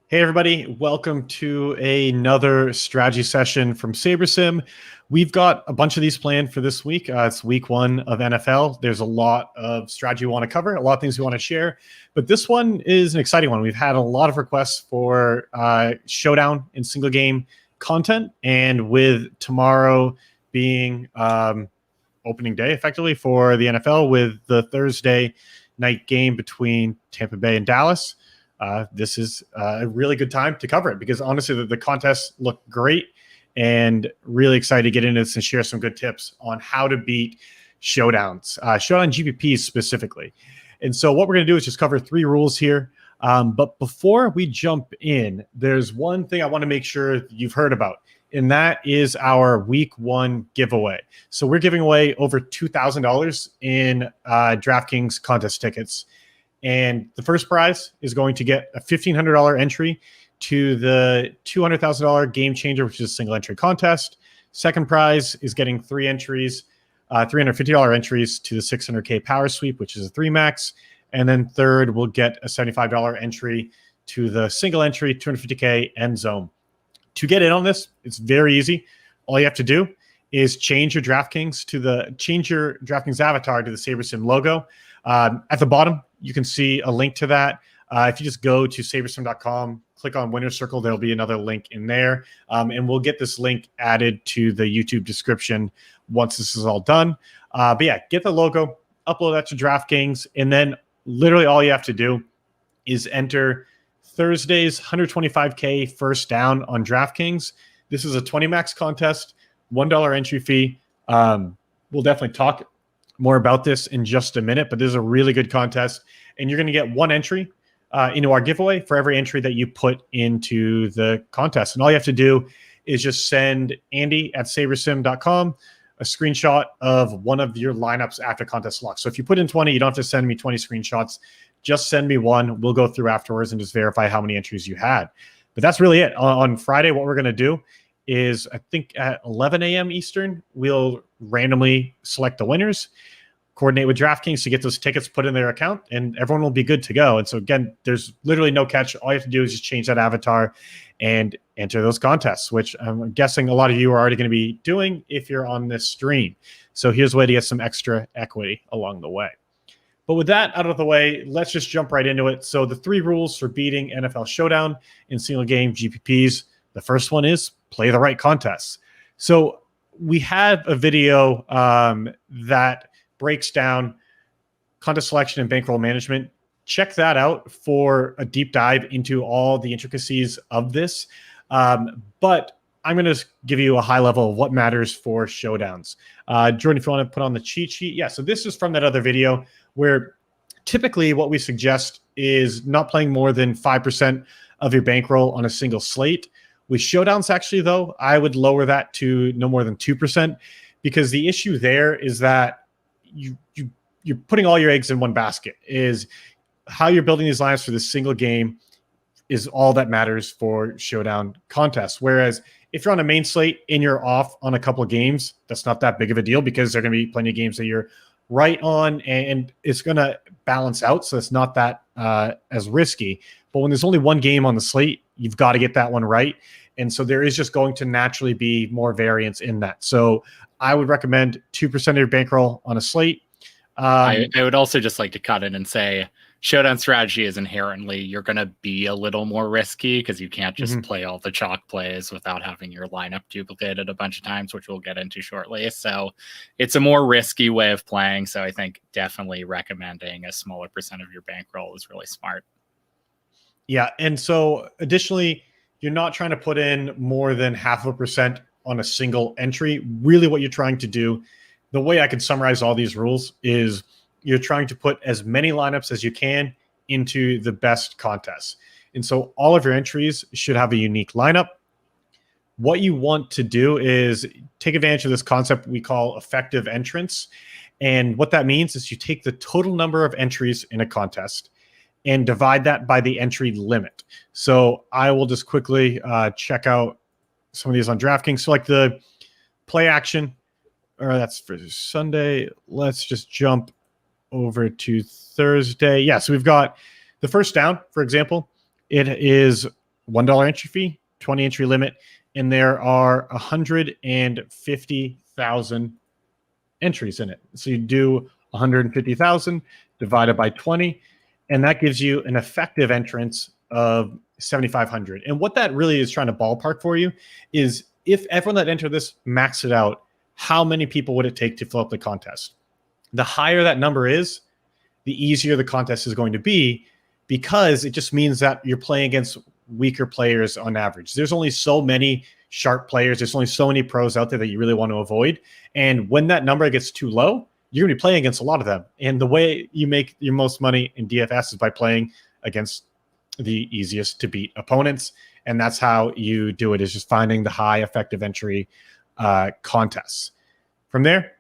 Hey everybody, welcome to another strategy session from SaberSim. We've got a bunch of these planned for this week. It's week one of NFL. There's a lot of strategy we want to cover, a lot of things we want to share, but this one is an exciting one. We've had a lot of requests for showdown and single game content, and with tomorrow being opening day effectively for the NFL with the Thursday night game between Tampa Bay and Dallas, this is a really good time to cover it because honestly, the contests look great and really excited to get into this and share some good tips on how to beat showdowns, showdown GPPs specifically. And so what we're going to do is just cover three rules here. But before we jump in, there's one thing I want to make sure you've heard about, and that is our week one giveaway. So we're giving away over $2,000 in DraftKings contest tickets. And the first prize is going to get a $1,500 entry to the $200,000 Game Changer, which is a single entry contest. Second prize is getting three entries, $350 entries to the 600K Power Sweep, which is a 3-max. And then third, we'll get a $75 entry to the single entry, 250K End Zone. To get in on this, it's very easy. All you have to do is change your DraftKings avatar to the SaberSim logo. At the bottom, you can see a link to that. If you just go to SaberSim.com, click on Winner's Circle, there'll be another link in there. And we'll get this link added to the YouTube description once this is all done. But yeah, get the logo, upload that to DraftKings, and then literally all you have to do is enter Thursday's 125K first down on DraftKings. This is a 20-max contest, $1 entry fee. We'll definitely talk more about this in just a minute, but this is a really good contest, and you're going to get one entry into our giveaway for every entry that you put into the contest. And all you have to do is just send Andy at SaberSim.com a screenshot of one of your lineups after contest lock. So if you put in 20, you don't have to send me 20 screenshots. Just send me one. We'll go through afterwards and just verify how many entries you had. But that's really it. On Friday, what we're going to do is, I think at 11 a.m. Eastern, we'll randomly select the winners, coordinate with DraftKings to get those tickets put in their account, and everyone will be good to go. And so again, there's literally no catch. All you have to do is just change that avatar and enter those contests, which I'm guessing a lot of you are already going to be doing if you're on this stream. So here's a way to get some extra equity along the way. But with that out of the way, let's just jump right into it. So the three rules for beating NFL Showdown in single game GPPs. The first one is play the right contests. So we have a video that breaks down contest selection and bankroll management. Check that out for a deep dive into all the intricacies of this. But I'm going to give you a high level of what matters for showdowns. Jordan, if you want to put on the cheat sheet. Yeah, so this is from that other video where typically what we suggest is not playing more than 5% of your bankroll on a single slate. With showdowns, actually, though, I would lower that to no more than 2%, because the issue there is that you're putting all your eggs in one basket. Is how you're building these lines for this single game is all that matters for showdown contests. Whereas if you're on a main slate and you're off on a couple of games, that's not that big of a deal because there are going to be plenty of games that you're right on, and it's going to balance out. So it's not that as risky. But when there's only one game on the slate, you've got to get that one right. And so there is just going to naturally be more variance in that. So I would recommend 2% of your bankroll on a slate. I would also just like to cut in and say showdown strategy is inherently, you're going to be a little more risky because you can't just play all the chalk plays without having your lineup duplicated a bunch of times, which we'll get into shortly. So it's a more risky way of playing. So I think definitely recommending a smaller percent of your bankroll is really smart. Yeah. And so additionally, you're not trying to put in more than 0.5% on a single entry. Really what you're trying to do, the way I can summarize all these rules is you're trying to put as many lineups as you can into the best contests. And so all of your entries should have a unique lineup. What you want to do is take advantage of this concept we call effective entrance. And what that means is you take the total number of entries in a contest and divide that by the entry limit. So I will just quickly check out some of these on DraftKings. So like the play action, or that's for Sunday. Let's just jump over to Thursday. Yeah, so we've got the first down, for example. It is $1 entry fee, 20 entry limit, and there are 150,000 entries in it. So you do 150,000 divided by 20, and that gives you an effective entrance of 7,500. And what that really is trying to ballpark for you is if everyone that entered this maxed it out, how many people would it take to fill up the contest? The higher that number is, the easier the contest is going to be, because it just means that you're playing against weaker players on average. There's only so many sharp players. There's only so many pros out there that you really want to avoid. And when that number gets too low, you're going to be playing against a lot of them. And the way you make your most money in DFS is by playing against the easiest to beat opponents. And that's how you do it, is just finding the high effective entry contests. From there,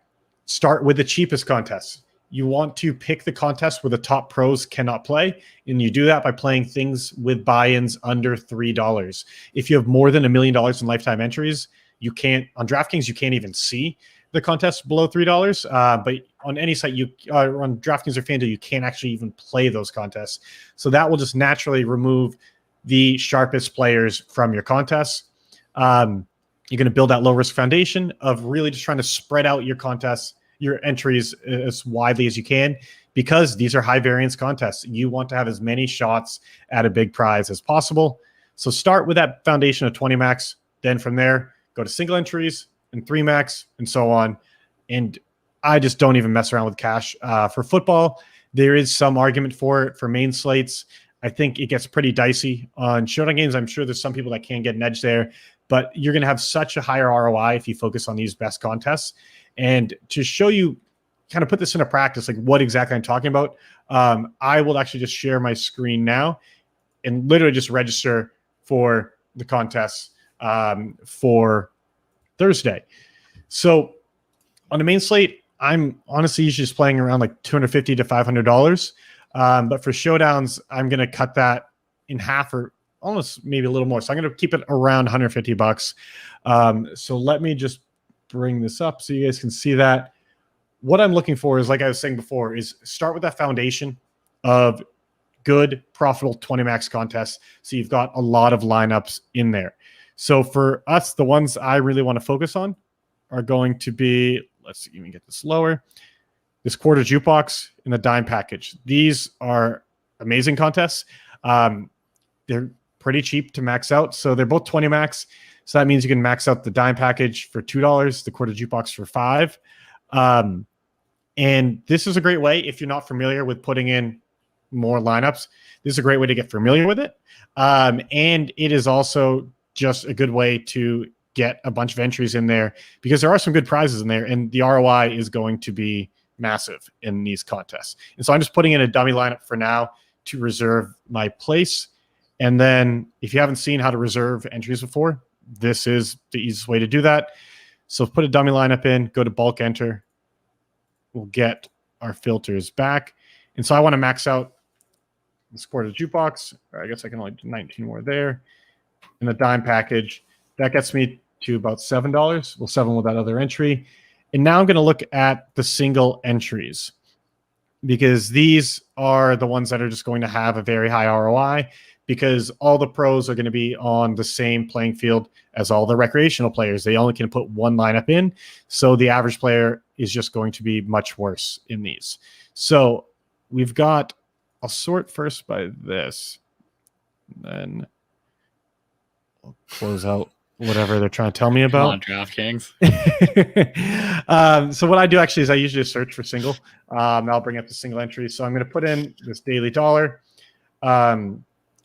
start with the cheapest contests. You want to pick the contest where the top pros cannot play, and you do that by playing things with buy-ins under $3. If you have more than $1 million in lifetime entries, you can't, on DraftKings, you can't even see the contest below $3. But on any site, on DraftKings or FanDuel, you can't actually even play those contests. So that will just naturally remove the sharpest players from your contests. You're going to build that low-risk foundation of really just trying to spread out your contests, your entries as widely as you can, because these are high variance contests. You want to have as many shots at a big prize as possible. So start with that foundation of 20 max. Then from there, go to single entries and 3 max and so on. And I just don't even mess around with cash. For football, there is some argument for it. For main slates, I think it gets pretty dicey. On showdown games, I'm sure there's some people that can get an edge there, but you're going to have such a higher ROI if you focus on these best contests. And to show you, kind of put this into practice, like what exactly I'm talking about, I will actually just share my screen now and literally just register for the contests for Thursday. So on the main slate, I'm honestly usually just playing around like $250 to $500. But for showdowns, I'm going to cut that in half, or almost maybe a little more. So I'm going to keep it around $150. So let me just bring this up so you guys can see that. What I'm looking for is, like I was saying before, is start with that foundation of good, profitable 20 max contests. So you've got a lot of lineups in there. So for us, the ones I really want to focus on are going to be, let's see, let me get this lower. This quarter jukebox and the dime package. These are amazing contests. They're pretty cheap to max out. So they're both 20 max. So that means you can max out the dime package for $2, the quarter jukebox for $5. And this is a great way, if you're not familiar with putting in more lineups, this is a great way to get familiar with it. And it is also just a good way to get a bunch of entries in there, because there are some good prizes in there, and the ROI is going to be massive in these contests. And so I'm just putting in a dummy lineup for now to reserve my place. And then if you haven't seen how to reserve entries before, this is the easiest way to do that. So put a dummy lineup in, go to bulk enter. We'll get our filters back. And so I want to max out the quarter jukebox. I guess I can only do 19 more there. And the dime package, that gets me to about $7. We'll 7 with that other entry. And now I'm going to look at the single entries, because these are the ones that are just going to have a very high ROI, because all the pros are going to be on the same playing field as all the recreational players. They only can put one lineup in. So the average player is just going to be much worse in these. So we've got, I'll sort first by this, then I'll close out whatever they're trying to tell me about. On DraftKings. So what I do actually is I usually search for single. I'll bring up the single entry. So I'm going to put in this daily dollar.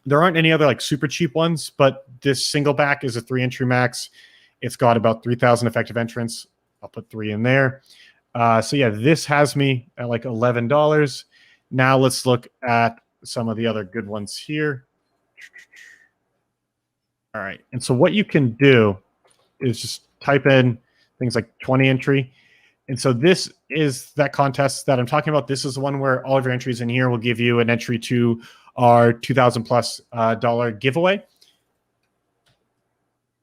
There aren't any other like super cheap ones, but this single back is a 3 entry max. It's got about 3,000 effective entrants. I'll put 3 in there. So yeah, this has me at like $11. Now let's look at some of the other good ones here. All right. And so what you can do is just type in things like 20 entry. And so this is that contest that I'm talking about. This is the one where all of your entries in here will give you an entry to our $2,000 plus dollar giveaway.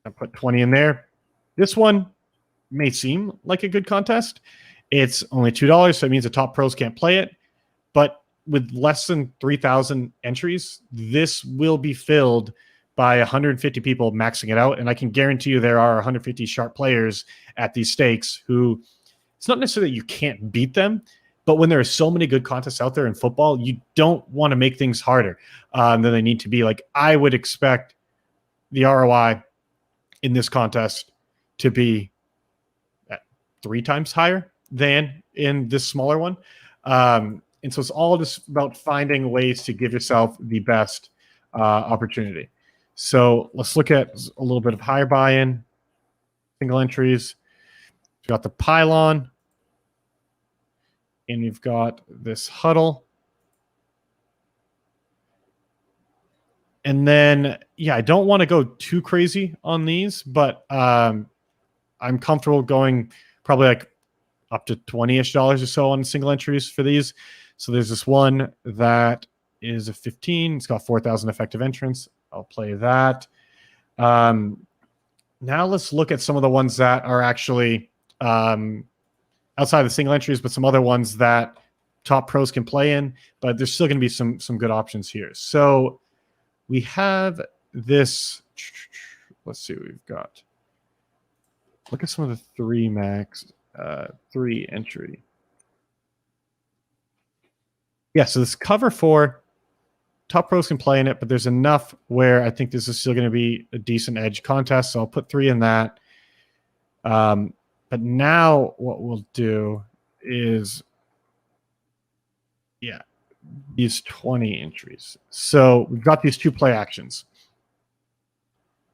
I put 20 in there. This one may seem like a good contest. It's only $2, so it means the top pros can't play it. But with less than 3,000 entries, this will be filled by 150 people maxing it out. And I can guarantee you there are 150 sharp players at these stakes who, it's not necessarily that you can't beat them, but when there are so many good contests out there in football, you don't want to make things harder than they need to be. Like, I would expect the ROI in this contest to be at 3 times higher than in this smaller one. And so it's all just about finding ways to give yourself the best opportunity. So let's look at a little bit of higher buy-in, single entries. We've got the pylon, and we've got this huddle. And then, yeah, I don't want to go too crazy on these, but I'm comfortable going probably like up to $20-ish or so on single entries for these. So there's this one that is a 15. It's got 4,000 effective entrants. I'll play that. Now let's look at some of the ones that are actually outside of the single entries, but some other ones that top pros can play in, but there's still going to be some good options here. So we have this. Let's see what we've got. Look at some of the 3 max, 3 entry. Yeah, so this cover 4, top pros can play in it, but there's enough where I think this is still going to be a decent edge contest. So I'll put 3 in that. But now what we'll do is, yeah, these 20 entries. So we've got these 2 play actions.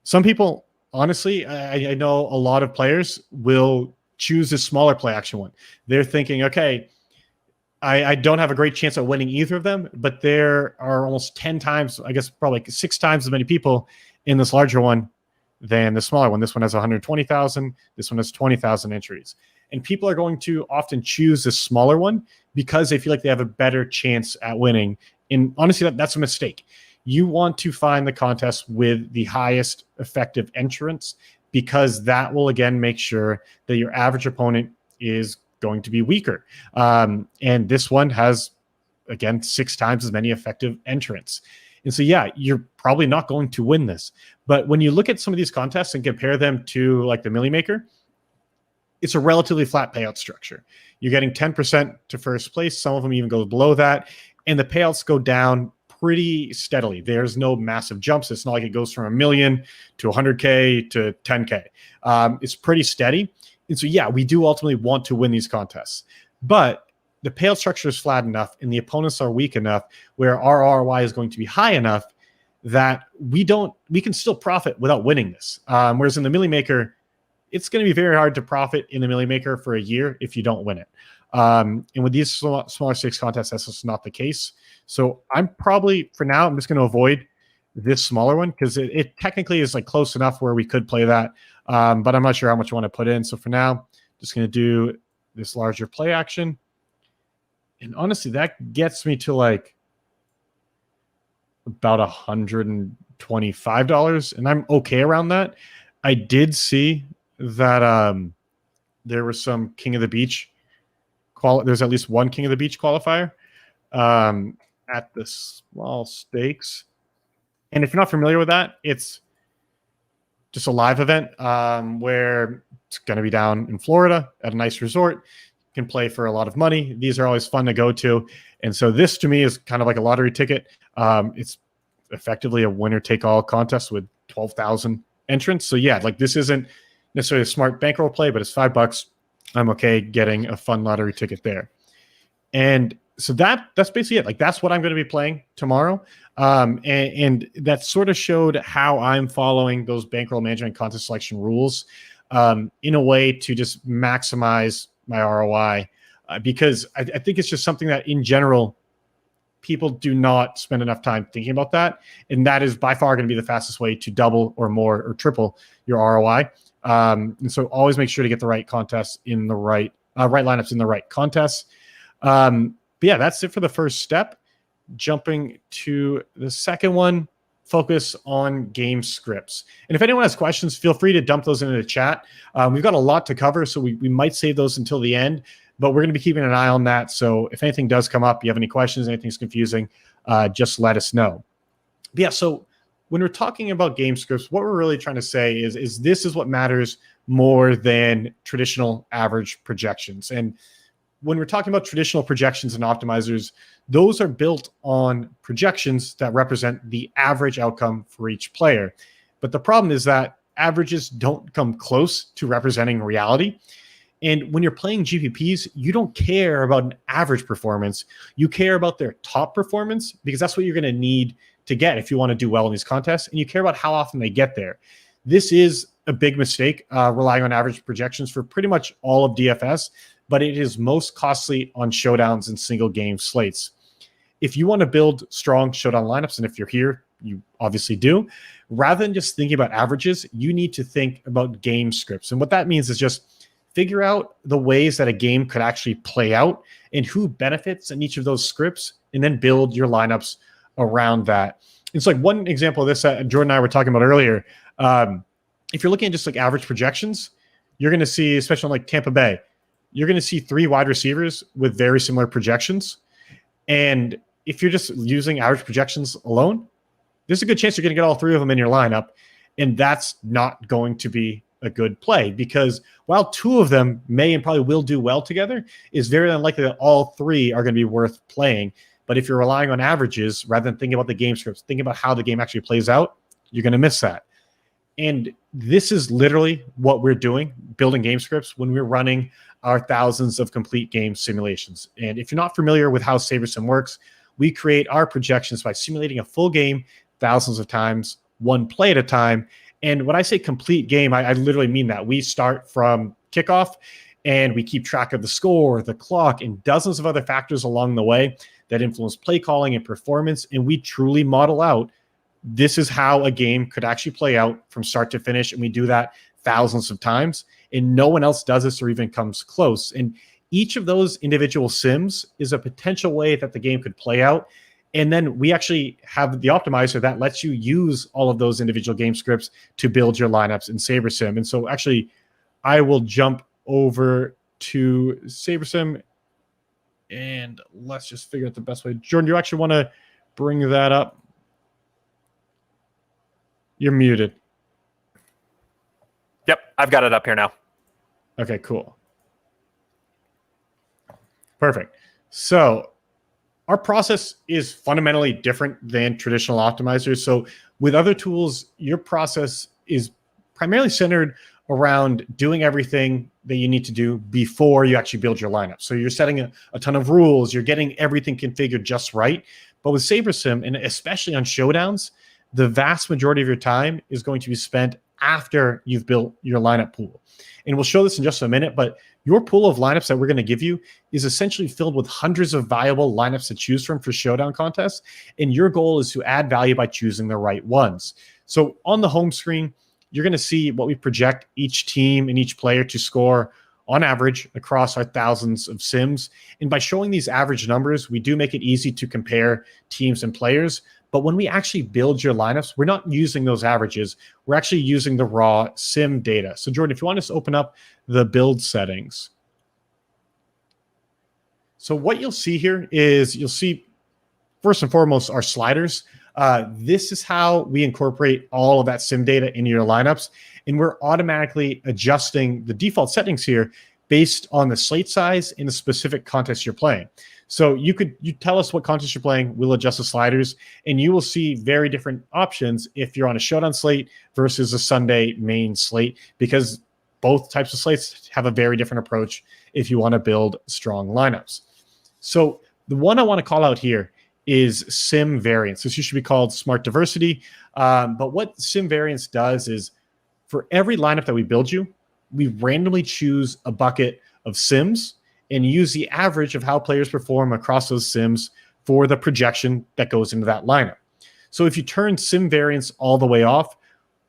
Some people, honestly, I know a lot of players will choose this smaller play action one. They're thinking, okay, I don't have a great chance at winning either of them, but there are almost 10 times, I guess probably 6 times as many people in this larger one than the smaller one. This one has 120,000. This one has 20,000 entries. And people are going to often choose this smaller one because they feel like they have a better chance at winning. And honestly, that's a mistake. You want to find the contest with the highest effective entrants, because that will, again, make sure that your average opponent is going to be weaker. And this one has, again, 6 times as many effective entrants. And so, yeah, you're probably not going to win this. But when you look at some of these contests and compare them to like the Millie Maker, it's a relatively flat payout structure. You're getting 10% to first place. Some of them even go below that. And the payouts go down pretty steadily. There's no massive jumps. It's not like it goes from $1 million to 100K to 10K. It's pretty steady. And so, yeah, we do ultimately want to win these contests. But the payout structure is flat enough and the opponents are weak enough where our ROI is going to be high enough that we can still profit without winning this. Whereas in the Millie Maker, it's going to be very hard to profit in the Millie Maker for a year if you don't win it. And with these smaller stakes contests, that's just not the case. So I'm probably, for now, I'm just going to avoid this smaller one because it technically is like close enough where we could play that. But I'm not sure how much I want to put in. So for now, just going to do this larger play action. And honestly, that gets me to like about $125, and I'm okay around that. I did see that there was some King of the Beach there's at least one King of the Beach qualifier at the small stakes. And if you're not familiar with that, it's just a live event where it's going to be down in Florida at a nice resort. You can play for a lot of money. These are always fun to go to. And so this to me is kind of like a lottery ticket. It's effectively a winner-take-all contest with 12,000 entrants. So yeah, like this isn't necessarily a smart bankroll play, but it's $5. I'm okay getting a fun lottery ticket there. And so that's basically it. Like that's what I'm going to be playing tomorrow. And that sort of showed how I'm following those bankroll management contest selection rules in a way to just maximize my ROI because I think it's just something that in general, people do not spend enough time thinking about that. And that is by far going to be the fastest way to double or more or triple your ROI. And so always make sure to get the right contests in the right lineups in the right contests. But yeah, that's it for the first step. Jumping to the second one, focus on game scripts. And if anyone has questions, feel free to dump those into the chat. We've got a lot to cover, so we might save those until the end, but we're going to be keeping an eye on that. So if anything does come up, you have any questions, anything's confusing, just let us know. But yeah, so when we're talking about game scripts, what we're really trying to say is this is what matters more than traditional average projections. And when we're talking about traditional projections and optimizers, those are built on projections that represent the average outcome for each player. But the problem is that averages don't come close to representing reality. And when you're playing GPPs, you don't care about an average performance. You care about their top performance, because that's what you're going to need to get if you want to do well in these contests. And you care about how often they get there. This is a big mistake, relying on average projections for pretty much all of DFS, but it is most costly on showdowns and single game slates. If you want to build strong showdown lineups, and if you're here, you obviously do, rather than just thinking about averages, you need to think about game scripts. And what that means is just figure out the ways that a game could actually play out and who benefits in each of those scripts, and then build your lineups around that. It's like one example of this that Jordan and I were talking about earlier. If you're looking at just like average projections, you're going to see, especially on like Tampa Bay, you're going to see 3 wide receivers with very similar projections. And if you're just using average projections alone, there's a good chance you're going to get all 3 of them in your lineup. And that's not going to be a good play, because while 2 of them may and probably will do well together, it's very unlikely that all 3 are going to be worth playing. But if you're relying on averages rather than thinking about the game scripts, thinking about how the game actually plays out, you're going to miss that. And this is literally what we're doing, building game scripts, when we're running our thousands of complete game simulations. And if you're not familiar with how SaberSim works, we create our projections by simulating a full game thousands of times, one play at a time. And when I say complete game, I literally mean that. We start from kickoff and we keep track of the score, the clock, and dozens of other factors along the way that influence play calling and performance. And we truly model out, this is how a game could actually play out from start to finish. And we do that thousands of times. And no one else does this or even comes close. And each of those individual sims is a potential way that the game could play out. And then we actually have the optimizer that lets you use all of those individual game scripts to build your lineups in SaberSim. And so actually, I will jump over to SaberSim and let's just figure out the best way. Jordan, do you actually want to bring that up? You're muted. Yep, I've got it up here now. Okay, cool. Perfect. So our process is fundamentally different than traditional optimizers. So with other tools, your process is primarily centered around doing everything that you need to do before you actually build your lineup. So you're setting a ton of rules, you're getting everything configured just right. But with SaberSim, and especially on showdowns, the vast majority of your time is going to be spent after you've built your lineup pool. And we'll show this in just a minute, but your pool of lineups that we're going to give you is essentially filled with hundreds of viable lineups to choose from for showdown contests. And your goal is to add value by choosing the right ones. So on the home screen, you're going to see what we project each team and each player to score on average across our thousands of sims. And by showing these average numbers, we do make it easy to compare teams and players. But when we actually build your lineups, we're not using those averages. We're actually using the raw sim data. So Jordan, if you want us to open up the build settings. So what you'll see here is you'll see, first and foremost, our sliders. This is how we incorporate all of that sim data into your lineups. And we're automatically adjusting the default settings here based on the slate size in the specific contest you're playing. So you tell us what contest you're playing, we'll adjust the sliders, and you will see very different options if you're on a showdown slate versus a Sunday main slate, because both types of slates have a very different approach if you want to build strong lineups. So the one I want to call out here is sim variance. This should be called smart diversity. But what sim variance does is for every lineup that we build you, we randomly choose a bucket of sims and use the average of how players perform across those sims for the projection that goes into that lineup. So if you turn sim variance all the way off,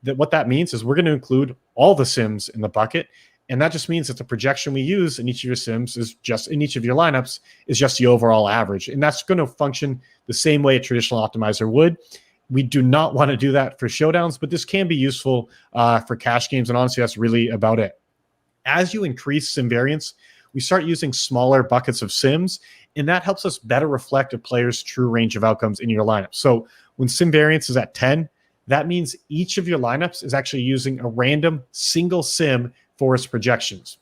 what that means is we're going to include all the sims in the bucket. And that just means that the projection we use in each of your sims is just in each of your lineups is just the overall average. And that's going to function the same way a traditional optimizer would. We do not want to do that for showdowns, but this can be useful for cash games. And honestly, that's really about it. As you increase sim variance, we start using smaller buckets of sims, and that helps us better reflect a player's true range of outcomes in your lineup. So when sim variance is at 10, that means each of your lineups is actually using a random single sim for its projections.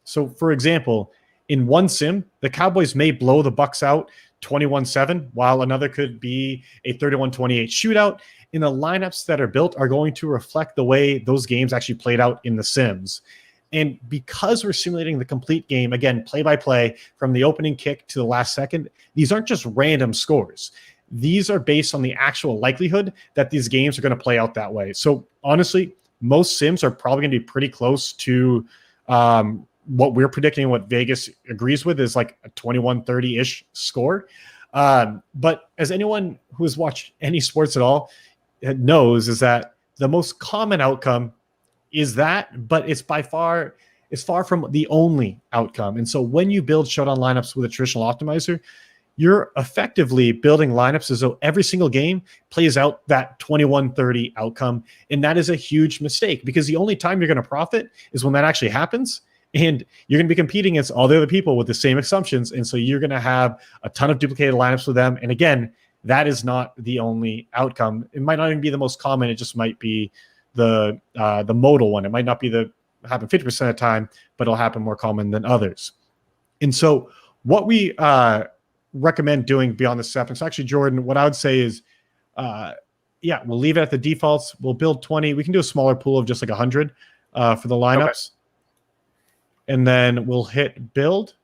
So, for example, in one sim, the Cowboys may blow the Bucs out 21-7, while another could be a 31-28 shootout. And the lineups that are built are going to reflect the way those games actually played out in the sims. And because we're simulating the complete game, again, play by play, from the opening kick to the last second, these aren't just random scores. These are based on the actual likelihood that these games are going to play out that way. So honestly, most sims are probably going to be pretty close to what we're predicting, what Vegas agrees with, is like a 21-30-ish score. But as anyone who has watched any sports at all knows, is that the most common outcome is that, but it's far from the only outcome. And so when you build showdown lineups with a traditional optimizer, you're effectively building lineups as though every single game plays out that 21-30 outcome. And that is a huge mistake, because the only time you're going to profit is when that actually happens. And you're going to be competing against all the other people with the same assumptions. And so you're going to have a ton of duplicated lineups with them. And again, that is not the only outcome. It might not even be the most common. It just might be the modal one. It might not be happen 50% of the time, but it'll happen more common than others. And so what we recommend doing beyond the step, and so actually, Jordan, what I would say is, we'll leave it at the defaults. We'll build 20. We can do a smaller pool of just like 100 for the lineups. Okay. And then we'll hit build.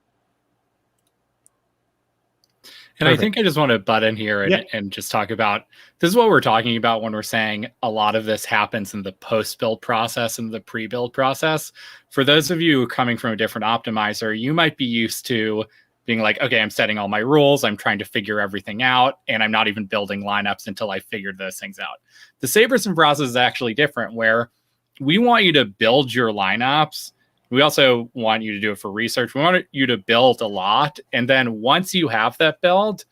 And Perfect. I think I just want to butt in here and just talk about, this is what we're talking about when we're saying a lot of this happens in the post-build process and the pre-build process. For those of you coming from a different optimizer, you might be used to being like, okay, I'm setting all my rules, I'm trying to figure everything out, and I'm not even building lineups until I figured those things out. The SaberSim process is actually different, where we want you to build your lineups. We also want you to do it for research. We want you to build a lot. And then once you have that build,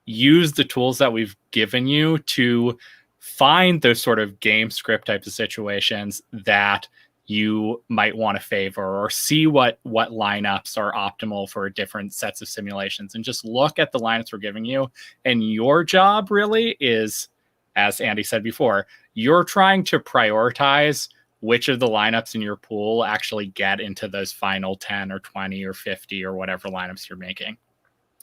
use the tools that we've given you to find those sort of game script types of situations that you might want to favor, or see what lineups are optimal for different sets of simulations, and just look at the lineups we're giving you. And your job really is, as Andy said before, you're trying to prioritize which of the lineups in your pool actually get into those final 10 or 20 or 50 or whatever lineups you're making.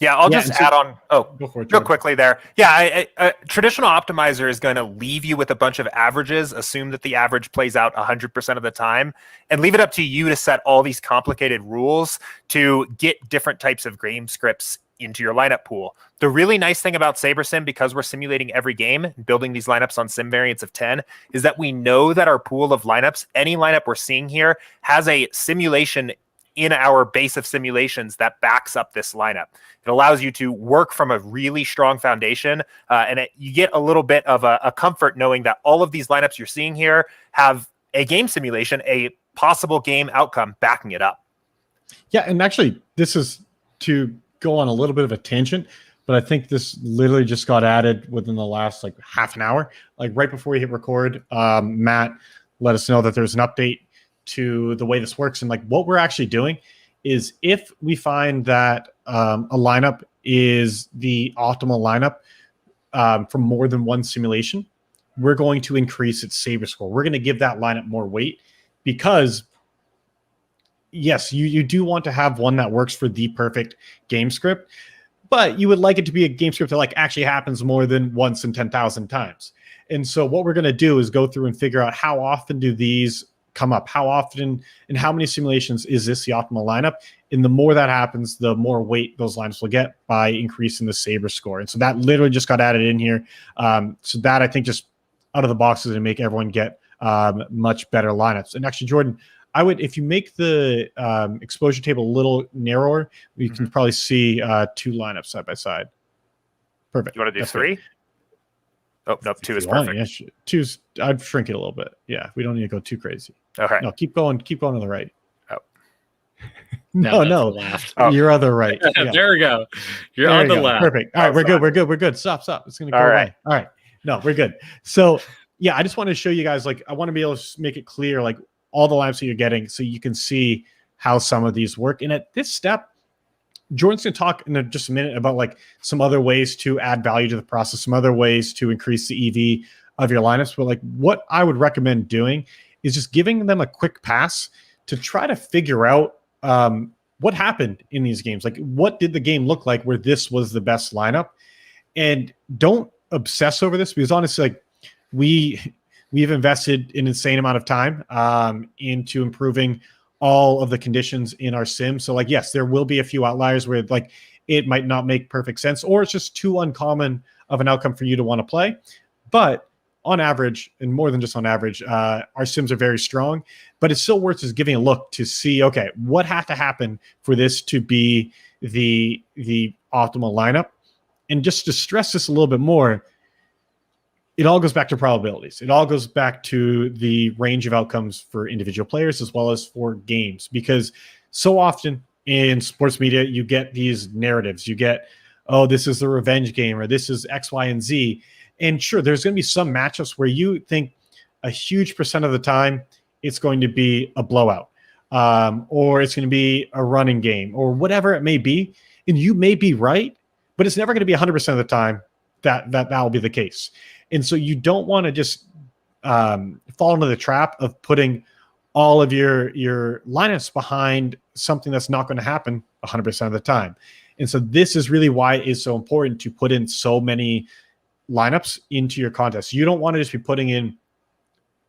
Yeah, I'll just add on real quickly there. Yeah, a traditional optimizer is going to leave you with a bunch of averages, assume that the average plays out 100% of the time, and leave it up to you to set all these complicated rules to get different types of game scripts into your lineup pool. The really nice thing about SaberSim, because we're simulating every game, building these lineups on sim variants of 10, is that we know that our pool of lineups, any lineup we're seeing here, has a simulation in our base of simulations that backs up this lineup. It allows you to work from a really strong foundation, and you get a little bit of a comfort knowing that all of these lineups you're seeing here have a game simulation, a possible game outcome backing it up. Yeah, and actually, this is to go on a little bit of a tangent, but I think this literally just got added within the last like half an hour. Like right before we hit record, Matt let us know that there's an update to the way this works. And like what we're actually doing is, if we find that a lineup is the optimal lineup from more than one simulation, we're going to increase its SaberScore. We're going to give that lineup more weight, because yes, you do want to have one that works for the perfect game script, but you would like it to be a game script that like actually happens more than once in 10,000 times. And so what we're going to do is go through and figure out, how often do these come up? How often and how many simulations is this the optimal lineup? And the more that happens, the more weight those lineups will get by increasing the SaberScore. And so that literally just got added in here. So that, I think, just out of the box is going to make everyone get much better lineups. And actually, Jordan, I would, if you make the exposure table a little narrower, you can probably see two lineups side by side. Perfect. You want to do That's 3? Good. Oh, no, 2 is perfect. Yeah, 2's, I'd shrink it a little bit. Yeah, we don't need to go too crazy. Okay. No, keep going to the right. Oh. no, you're on the right. Yeah. There we go. You're on the left. Perfect. All right, we're good. Stop. It's going to go away. All right. No, we're good. So, yeah, I just want to show you guys, like, I want to be able to make it clear, like, all the lineups that you're getting, so you can see how some of these work. And at this step, Jordan's going to talk in just a minute about like some other ways to add value to the process, some other ways to increase the of your lineups. But like what I would recommend doing is just giving them a quick pass to try to figure out what happened in these games. Like what did the game look like where this was the best lineup? And don't obsess over this, because honestly, like we've invested an insane amount of time into improving all of the conditions in our sim. So like, yes, there will be a few outliers where like it might not make perfect sense, or it's just too uncommon of an outcome for you to want to play. But on average, and more than just on average, our sims are very strong, but it's still worth just giving a look to see, okay, what has to happen for this to be the optimal lineup? And just to stress this a little bit more, it all goes back to probabilities. It all goes back to the range of outcomes for individual players as well as for games, because so often in sports media, you get these narratives. You get, oh, this is the revenge game, or this is X, Y, and Z. And sure, there's going to be some matchups where you think a huge percent of the time it's going to be a blowout, or it's going to be a running game, or whatever it may be. And you may be right, but it's never going to be 100% of the time that will be the case. And so you don't want to just fall into the trap of putting all of your lineups behind something that's not going to happen 100% of the time. And so this is really why it is so important to put in so many lineups into your contest. You don't want to just be putting in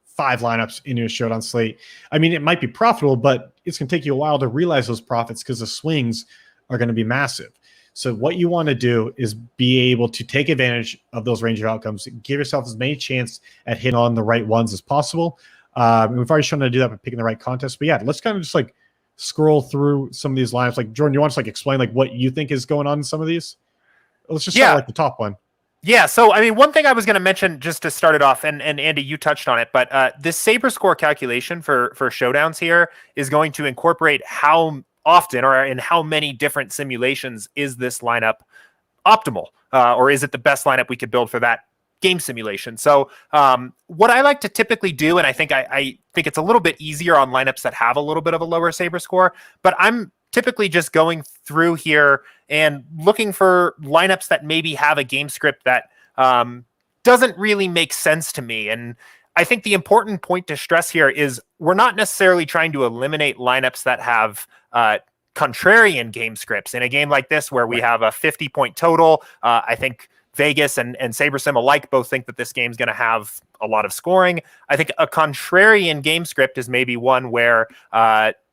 5 lineups in your showdown slate. I mean, it might be profitable, but it's going to take you a while to realize those profits because the swings are going to be massive. So what you want to do is be able to take advantage of those range of outcomes, give yourself as many chance at hitting on the right ones as possible. And we've already shown how to do that by picking the right contest. But yeah, let's kind of just like scroll through some of these lineups. Like Jordan, you want to like explain like what you think is going on in some of these? Let's just start like the top one. Yeah, so I mean, one thing I was going to mention just to start it off, and Andy, you touched on it, but this SaberScore calculation for showdowns here is going to incorporate how often or in how many different simulations is this lineup optimal, or is it the best lineup we could build for that game simulation? So what I like to typically do, and I think it's a little bit easier on lineups that have a little bit of a lower SaberScore, but I'm typically just going through here and looking for lineups that maybe have a game script that doesn't really make sense to me. And I think the important point to stress here is we're not necessarily trying to eliminate lineups that have contrarian game scripts. In a game like this where we have a 50-point total, I think Vegas and SaberSim alike both think that this game's going to have a lot of scoring. I think a contrarian game script is maybe one where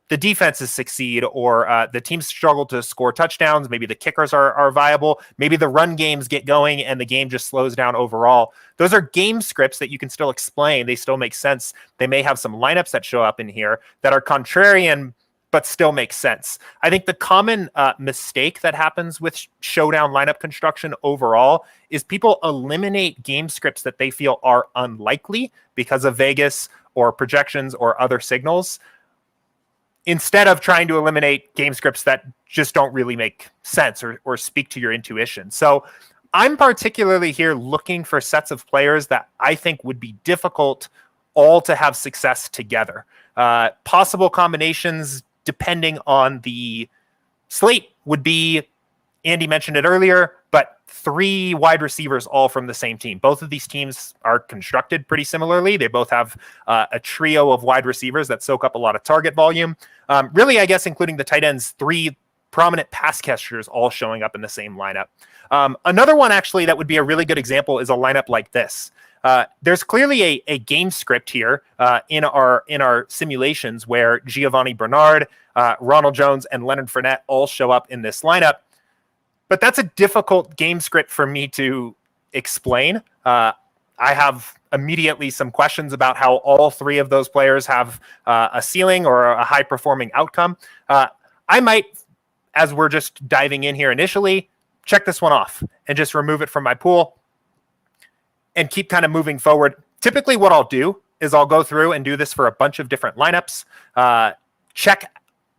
the defenses succeed, or the teams struggle to score touchdowns. Maybe the kickers are viable. Maybe the run games get going and the game just slows down overall. Those are game scripts that you can still explain. They still make sense. They may have some lineups that show up in here that are contrarian, but still make sense. I think the common mistake that happens with showdown lineup construction overall is people eliminate game scripts that they feel are unlikely because of Vegas or projections or other signals, instead of trying to eliminate game scripts that just don't really make sense or speak to your intuition. So I'm particularly here looking for sets of players that I think would be difficult all to have success together. Possible combinations depending on the slate would be, Andy mentioned it earlier, but 3 wide receivers all from the same team. Both of these teams are constructed pretty similarly. They both have a trio of wide receivers that soak up a lot of target volume. Really, I guess, including the tight ends, 3 prominent pass catchers all showing up in the same lineup. Another one, actually, that would be a really good example is a lineup like this. There's clearly a game script here in our simulations where Giovanni Bernard, Ronald Jones, and Leonard Fournette all show up in this lineup. But that's a difficult game script for me to explain. I have immediately some questions about how all 3 of those players have a ceiling or a high-performing outcome. I might, as we're just diving in here initially, check this one off and just remove it from my pool and keep kind of moving forward. Typically what I'll do is I'll go through and do this for a bunch of different lineups, check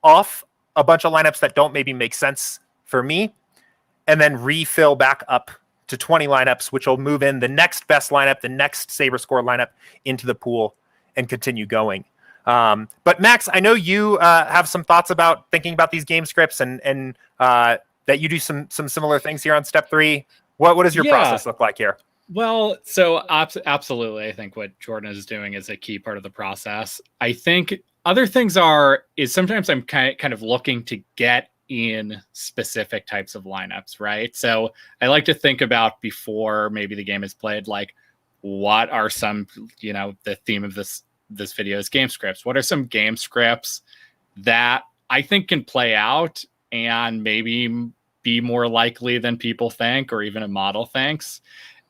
off a bunch of lineups that don't maybe make sense for me, and then refill back up to 20 lineups, which will move in the next best lineup, the next SaberScore lineup into the pool and continue going. But Max, I know you have some thoughts about thinking about these game scripts and that you do some similar things here on step 3. What does your process look like here? Well, so absolutely. I think what Jordan is doing is a key part of the process. I think other things is sometimes I'm kind of looking to get in specific types of lineups, right? So I like to think about before maybe the game is played, like what are some, the theme of this video is game scripts. What are some game scripts that I think can play out and maybe be more likely than people think, or even a model thinks?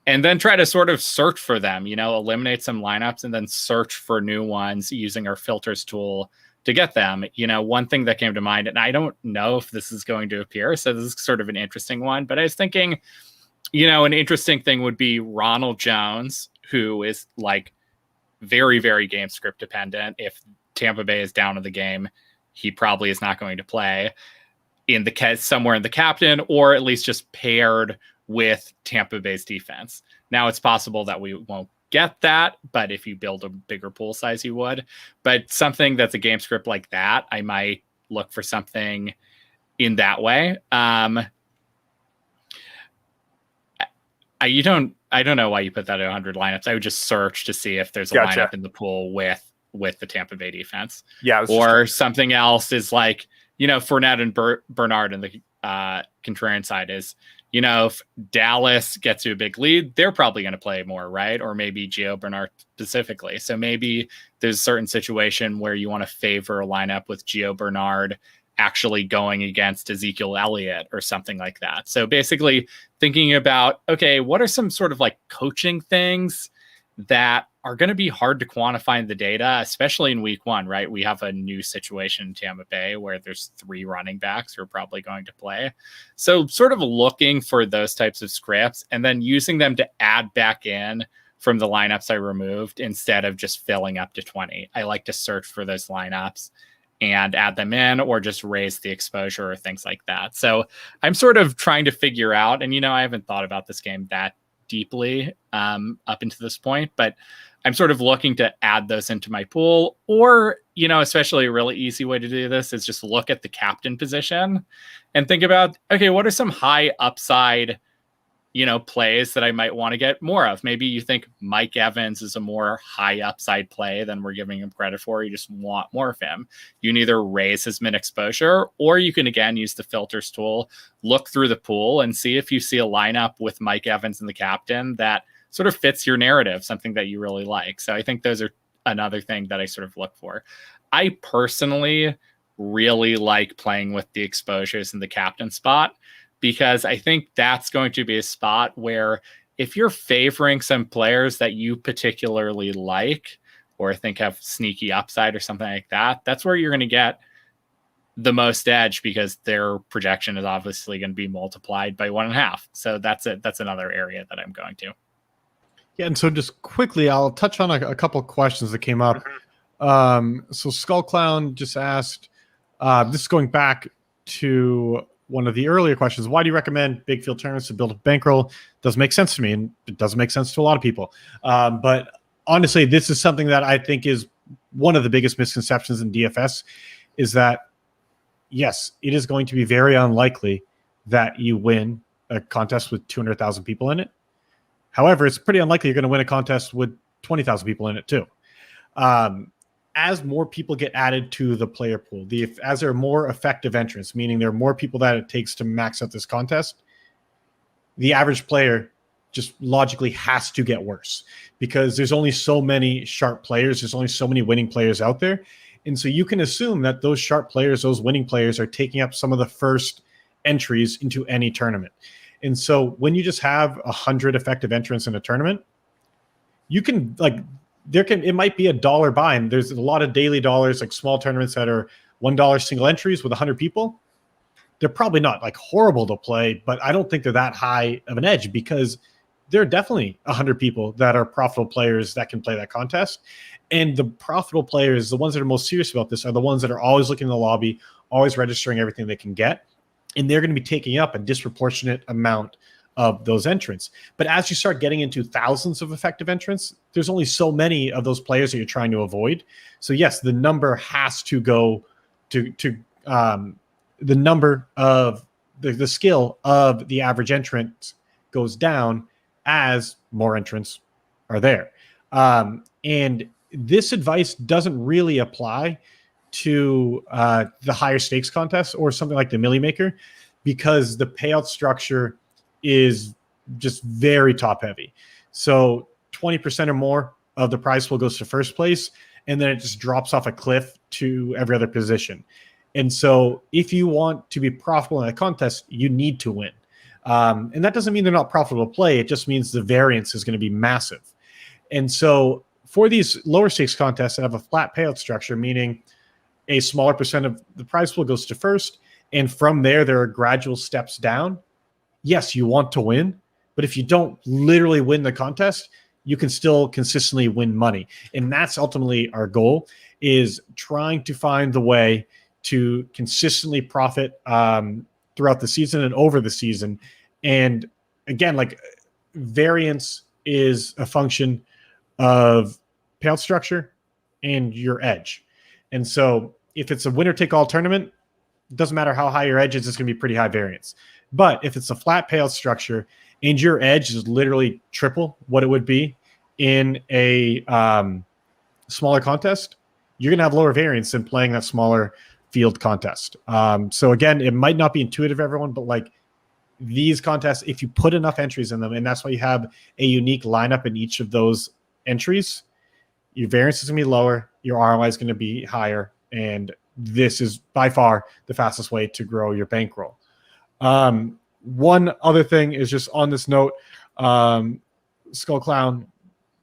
And then try to sort of search for them, eliminate some lineups and then search for new ones using our filters tool to get them. One thing that came to mind, and I don't know if this is going to appear, so this is sort of an interesting one, but I was thinking, an interesting thing would be Ronald Jones, who is like very, very game script dependent. If Tampa Bay is down in the game, he probably is not going to play somewhere in the captain, or at least just paired with Tampa Bay's defense. Now it's possible that we won't get that, but if you build a bigger pool size, you would. But something that's a game script like that, I might look for something in that way. I don't know why you put that at 100 lineups. I would just search to see if there's a lineup in the pool with the Tampa Bay defense. Yeah. Or something else is like, Fournette and Bernard in the contrarian side is, if Dallas gets to a big lead, they're probably going to play more, right? Or maybe Gio Bernard specifically. So maybe there's a certain situation where you want to favor a lineup with Gio Bernard actually going against Ezekiel Elliott or something like that. So basically thinking about, okay, what are some sort of like coaching things that are going to be hard to quantify in the data, especially in week one, right? We have a new situation in Tampa Bay where there's 3 running backs who are probably going to play. So sort of looking for those types of scripts and then using them to add back in from the lineups I removed instead of just filling up to 20. I like to search for those lineups and add them in, or just raise the exposure or things like that. So I'm sort of trying to figure out, and I haven't thought about this game that deeply up until this point, but I'm sort of looking to add those into my pool. Or, especially a really easy way to do this is just look at the captain position and think about, okay, what are some high upside, plays that I might want to get more of? Maybe you think Mike Evans is a more high upside play than we're giving him credit for. You just want more of him. You can either raise his min exposure, or you can, again, use the filters tool, look through the pool and see if you see a lineup with Mike Evans and the captain that sort of fits your narrative, something that you really like. So I think those are another thing that I sort of look for. I personally really like playing with the exposures in the captain spot, because I think that's going to be a spot where if you're favoring some players that you particularly like or think have sneaky upside or something like that, that's where you're going to get the most edge, because their projection is obviously going to be multiplied by 1.5. So that's it. That's another area that I'm going to. Yeah, and so just quickly, I'll touch on a couple of questions that came up. So Skull Clown just asked, this is going back to one of the earlier questions, why do you recommend big field tournaments to build a bankroll? Doesn't make sense to me, and it doesn't make sense to a lot of people. But honestly, this is something that I think is one of the biggest misconceptions in DFS, is that, yes, it is going to be very unlikely that you win a contest with 200,000 people in it. However, it's pretty unlikely you're going to win a contest with 20,000 people in it too. As more people get added to the player pool, as there are more effective entrants, meaning there are more people that it takes to max out this contest, the average player just logically has to get worse, because there's only so many sharp players. There's only so many winning players out there. And so you can assume that those sharp players, those winning players, are taking up some of the first entries into any tournament. And so when you just have 100 effective entrants in a tournament, you can it might be $1 buy, and there's a lot of daily dollars, like small tournaments that are $1 single entries with 100 people. They're probably not like horrible to play, but I don't think they're that high of an edge, because there are definitely 100 people that are profitable players that can play that contest. And the profitable players, the ones that are most serious about this, are the ones that are always looking in the lobby, always registering everything they can get. And they're going to be taking up a disproportionate amount of those entrants. But as you start getting into thousands of effective entrants, there's only so many of those players that you're trying to avoid. So yes, the number has to go to the number of the skill of the average entrant goes down as more entrants are there. And this advice doesn't really apply to the higher stakes contests or something like the Millie Maker, because the payout structure is just very top heavy. So 20% or more of the prize pool goes to first place, and then it just drops off a cliff to every other position. And so if you want to be profitable in a contest, you need to win. And that doesn't mean they're not profitable to play. It just means the variance is going to be massive. And so for these lower stakes contests that have a flat payout structure, meaning a smaller percent of the prize pool goes to first, and from there are gradual steps down. Yes, you want to win, but if you don't literally win the contest, you can still consistently win money. And that's ultimately our goal, is trying to find the way to consistently profit throughout the season and over the season. And again, like, variance is a function of payout structure and your edge. And so if it's a winner take all tournament, it doesn't matter how high your edge is, it's going to be pretty high variance. But if it's a flat payout structure and your edge is literally triple what it would be in a smaller contest, you're going to have lower variance than playing that smaller field contest. So again, it might not be intuitive to everyone, but like, these contests, if you put enough entries in them, and that's why you have a unique lineup in each of those entries, your variance is going to be lower, your ROI is going to be higher, and this is by far the fastest way to grow your bankroll. One other thing is, just on this note, Skull Clown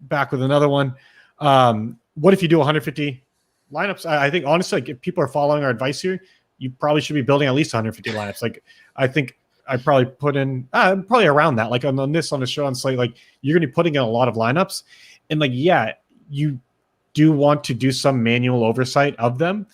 back with another one. What if you do 150 lineups? I think honestly, like, if people are following our advice here, you probably should be building at least 150 lineups. Like, I think I probably put in probably around that. Like on the Showdown slate, like, you're going to be putting in a lot of lineups, and like, yeah, you do want to do some manual oversight of them.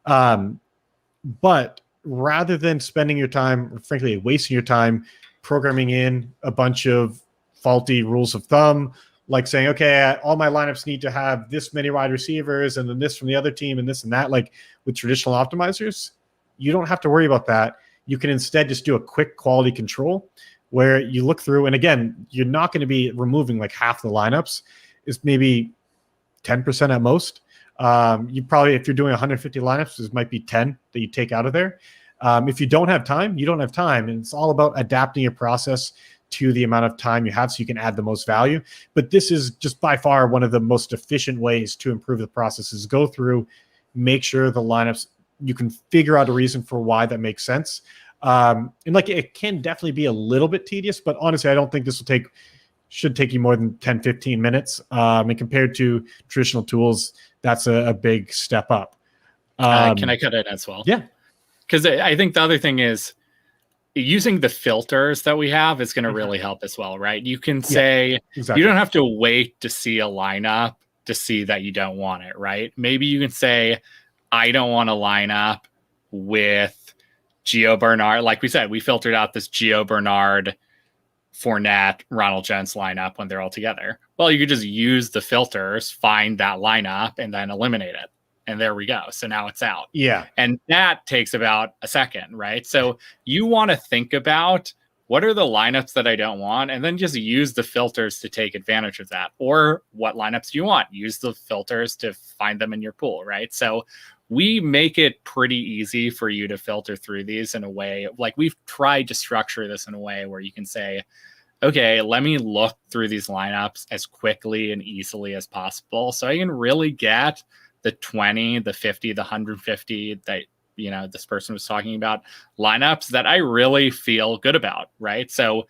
But rather than spending your time, or frankly, wasting your time programming in a bunch of faulty rules of thumb, like saying, okay, all my lineups need to have this many wide receivers and then this from the other team and this and that, like with traditional optimizers, you don't have to worry about that. You can instead just do a quick quality control where you look through, and again, you're not going to be removing like half the lineups. It's maybe 10% at most. You probably, if you're doing 150 lineups, this might be 10 that you take out of there. If you don't have time, you don't have time. And it's all about adapting your process to the amount of time you have so you can add the most value. But this is just by far one of the most efficient ways to improve the process, is go through, make sure the lineups, you can figure out a reason for why that makes sense. And like, it can definitely be a little bit tedious, but honestly, I don't think this should take you more than 10, 15 minutes. And compared to traditional tools, that's a big step up. Can I cut it as well? Yeah. Because I think the other thing is, using the filters that we have is going to really help as well, right? You can say, exactly. You don't have to wait to see a lineup to see that you don't want it, right? Maybe you can say, I don't want to line up with Gio Bernard. Like we said, we filtered out this Gio Bernard, Fournette, Ronald Jones lineup when they're all together. Well, you could just use the filters, find that lineup, and then eliminate it. And there we go. So now it's out. Yeah. And that takes about a second, right? So you want to think about, what are the lineups that I don't want? And then just use the filters to take advantage of that. Or what lineups do you want? Use the filters to find them in your pool, right? So we make it pretty easy for you to filter through these in a way, like, we've tried to structure this in a way where you can say, okay, let me look through these lineups as quickly and easily as possible, so I can really get the 20, the 50, the 150 that, you know, this person was talking about, lineups that I really feel good about, right? So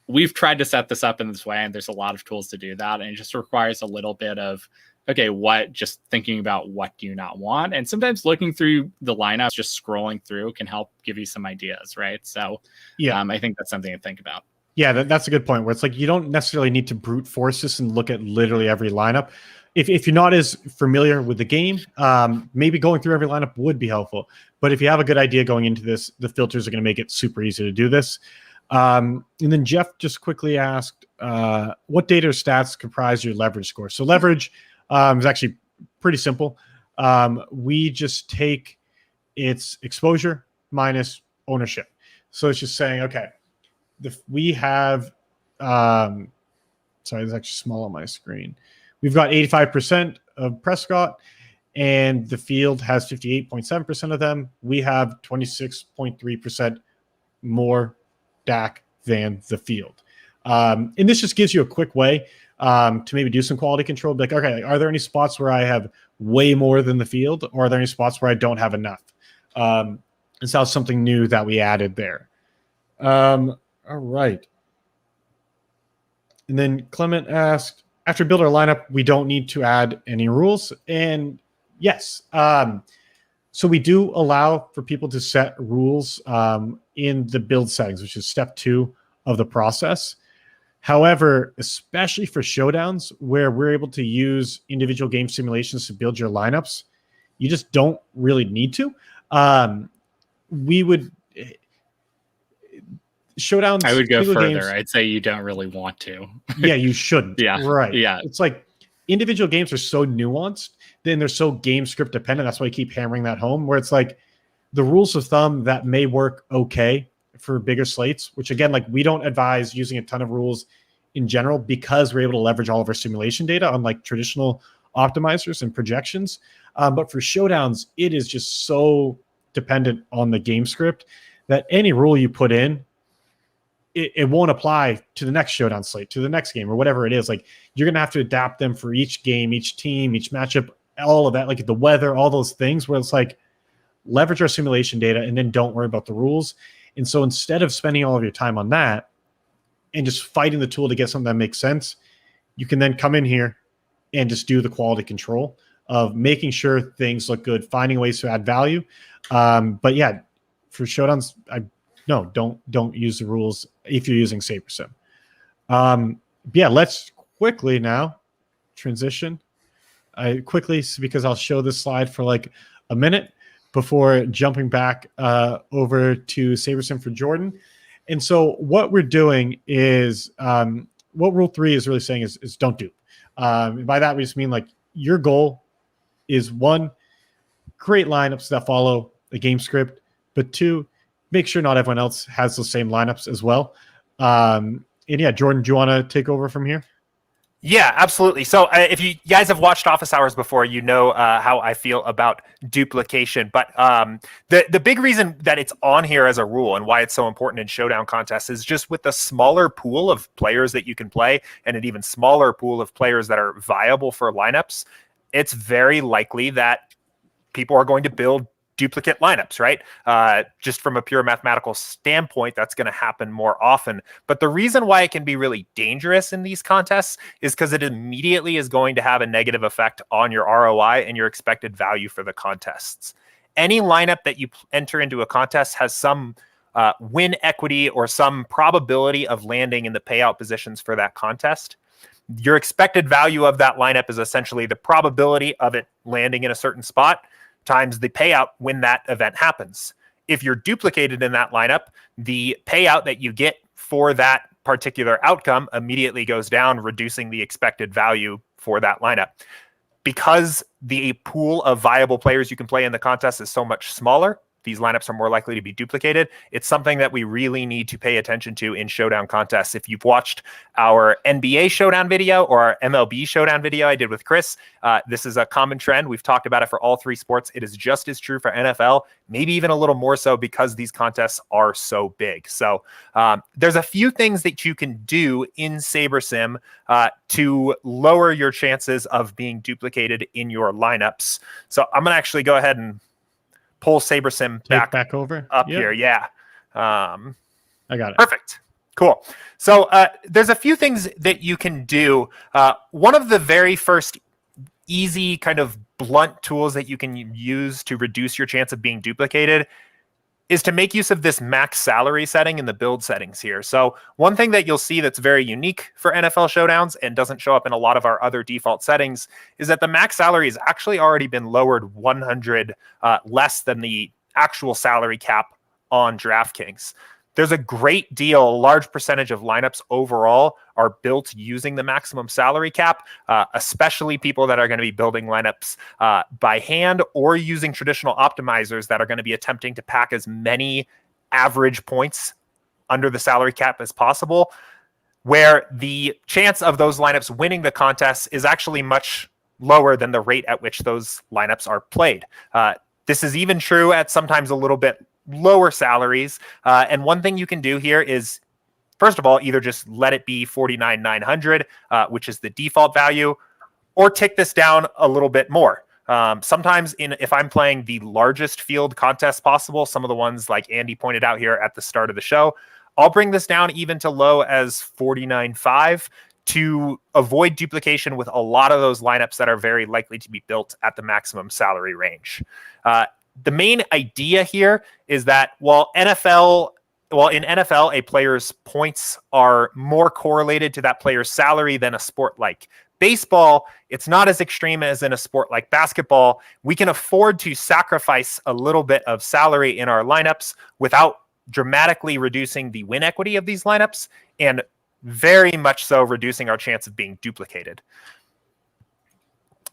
we've tried to set this up in this way, and there's a lot of tools to do that. And it just requires a little bit of, okay, just thinking about what do you not want? And sometimes looking through the lineups, just scrolling through, can help give you some ideas, right? So yeah, I think that's something to think about. Yeah, that's a good point, where it's like, you don't necessarily need to brute force this and look at literally every lineup. If you're not as familiar with the game, maybe going through every lineup would be helpful. But if you have a good idea going into this, the filters are going to make it super easy to do this. And then Jeff just quickly asked, what data or stats comprise your leverage score? So leverage is actually pretty simple. We just take its exposure minus ownership. So it's just saying, okay, we have sorry, it's actually small on my screen. We've got 85% of Prescott, and the field has 58.7% of them. We have 26.3% more Dak than the field. And this just gives you a quick way to maybe do some quality control. Like, okay, are there any spots where I have way more than the field, or are there any spots where I don't have enough? And so that's something new that we added there. All right. And then Clement asked, after build our lineup, we don't need to add any rules. And yes, so we do allow for people to set rules in the build settings, which is step 2 of the process. However, especially for showdowns where we're able to use individual game simulations to build your lineups, you just don't really need to. We would showdowns. I would go further. Games, I'd say you don't really want to. Yeah, you shouldn't. Yeah. Right. Yeah. It's like individual games are so nuanced, then they're so game script dependent. That's why I keep hammering that home, where it's like the rules of thumb that may work okay for bigger slates, which again, like we don't advise using a ton of rules in general because we're able to leverage all of our simulation data unlike traditional optimizers and projections. But for showdowns, it is just so dependent on the game script that any rule you put in, it won't apply to the next showdown slate, to the next game, or whatever it is. Like you're going to have to adapt them for each game, each team, each matchup, all of that, like the weather, all those things where it's like leverage our simulation data and then don't worry about the rules. And so instead of spending all of your time on that and just fighting the tool to get something that makes sense, you can then come in here and just do the quality control of making sure things look good, finding ways to add value. But yeah, for showdowns, no, don't use the rules if you're using SaberSim. Yeah, let's quickly now transition. Quickly, because I'll show this slide for like a minute before jumping back over to SaberSim for Jordan. And so what we're doing is what Rule 3 is really saying is don't dupe. By that, we just mean like your goal is 1, create lineups that follow the game script, but 2, make sure not everyone else has the same lineups as well. And yeah, Jordan, do you want to take over from here? Yeah, absolutely. So if you guys have watched Office Hours before, you know how I feel about duplication. But the big reason that it's on here as a rule and why it's so important in showdown contests is just with the smaller pool of players that you can play and an even smaller pool of players that are viable for lineups, it's very likely that people are going to build duplicate lineups, right? Just from a pure mathematical standpoint, that's going to happen more often. But the reason why it can be really dangerous in these contests is because it immediately is going to have a negative effect on your ROI and your expected value for the contests. Any lineup that you enter into a contest has some win equity or some probability of landing in the payout positions for that contest. Your expected value of that lineup is essentially the probability of it landing in a certain spot times the payout when that event happens. If you're duplicated in that lineup, the payout that you get for that particular outcome immediately goes down, reducing the expected value for that lineup. Because the pool of viable players you can play in the contest is so much smaller, these lineups are more likely to be duplicated. It's something that we really need to pay attention to in showdown contests. If you've watched our NBA showdown video or our MLB showdown video I did with Chris, this is a common trend. We've talked about it for all 3 sports. It is just as true for NFL, maybe even a little more so because these contests are so big. So there's a few things that you can do in SaberSim to lower your chances of being duplicated in your lineups. So I'm going to actually go ahead and pull SaberSim back over up here. Yeah. I got it. Perfect. Cool. So there's a few things that you can do. One of the very first easy kind of blunt tools that you can use to reduce your chance of being duplicated is to make use of this max salary setting in the build settings here. So one thing that you'll see that's very unique for NFL showdowns and doesn't show up in a lot of our other default settings is that the max salary has actually already been lowered 100 less than the actual salary cap on DraftKings. There's a great deal, a large percentage of lineups overall are built using the maximum salary cap, especially people that are going to be building lineups by hand or using traditional optimizers that are going to be attempting to pack as many average points under the salary cap as possible. where the chance of those lineups winning the contest is actually much lower than the rate at which those lineups are played. This is even true at sometimes a little bit lower salaries. And one thing you can do here is, first of all, either just let it be 49,900, which is the default value, or tick this down a little bit more. Sometimes if I'm playing the largest field contest possible, some of the ones like Andy pointed out here at the start of the show, I'll bring this down even to low as 49.5 to avoid duplication with a lot of those lineups that are very likely to be built at the maximum salary range. The main idea here is that while in NFL, a player's points are more correlated to that player's salary than a sport like baseball, it's not as extreme as in a sport like basketball. We can afford to sacrifice a little bit of salary in our lineups without dramatically reducing the win equity of these lineups, and very much so reducing our chance of being duplicated.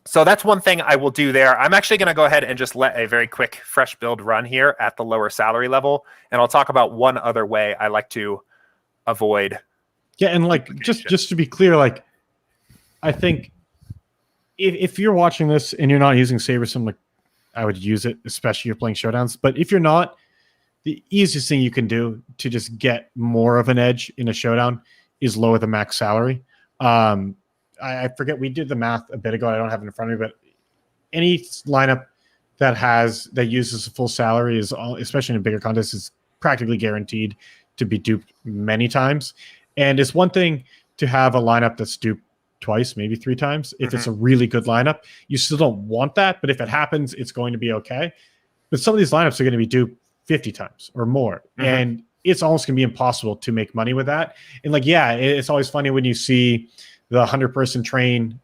So that's one thing I will do there. I'm actually going to go ahead and just let a very quick fresh build run here at the lower salary level, and I'll talk about one other way I like to avoid. Yeah, and like just to be clear, like I think if you're watching this and you're not using SaberSim, like I would use it, especially if you're playing showdowns. But if you're not, the easiest thing you can do to just get more of an edge in a showdown is lower the max salary. I forget, we did the math a bit ago. I don't have it in front of me, but any lineup that uses a full salary is, especially in a bigger contest, is practically guaranteed to be duped many times. And it's one thing to have a lineup that's duped twice, maybe 3 times. If it's a really good lineup, you still don't want that. But if it happens, it's going to be okay. But some of these lineups are going to be duped 50 times or more. And it's almost going to be impossible to make money with that. And like, yeah, it's always funny when you see the 100-person train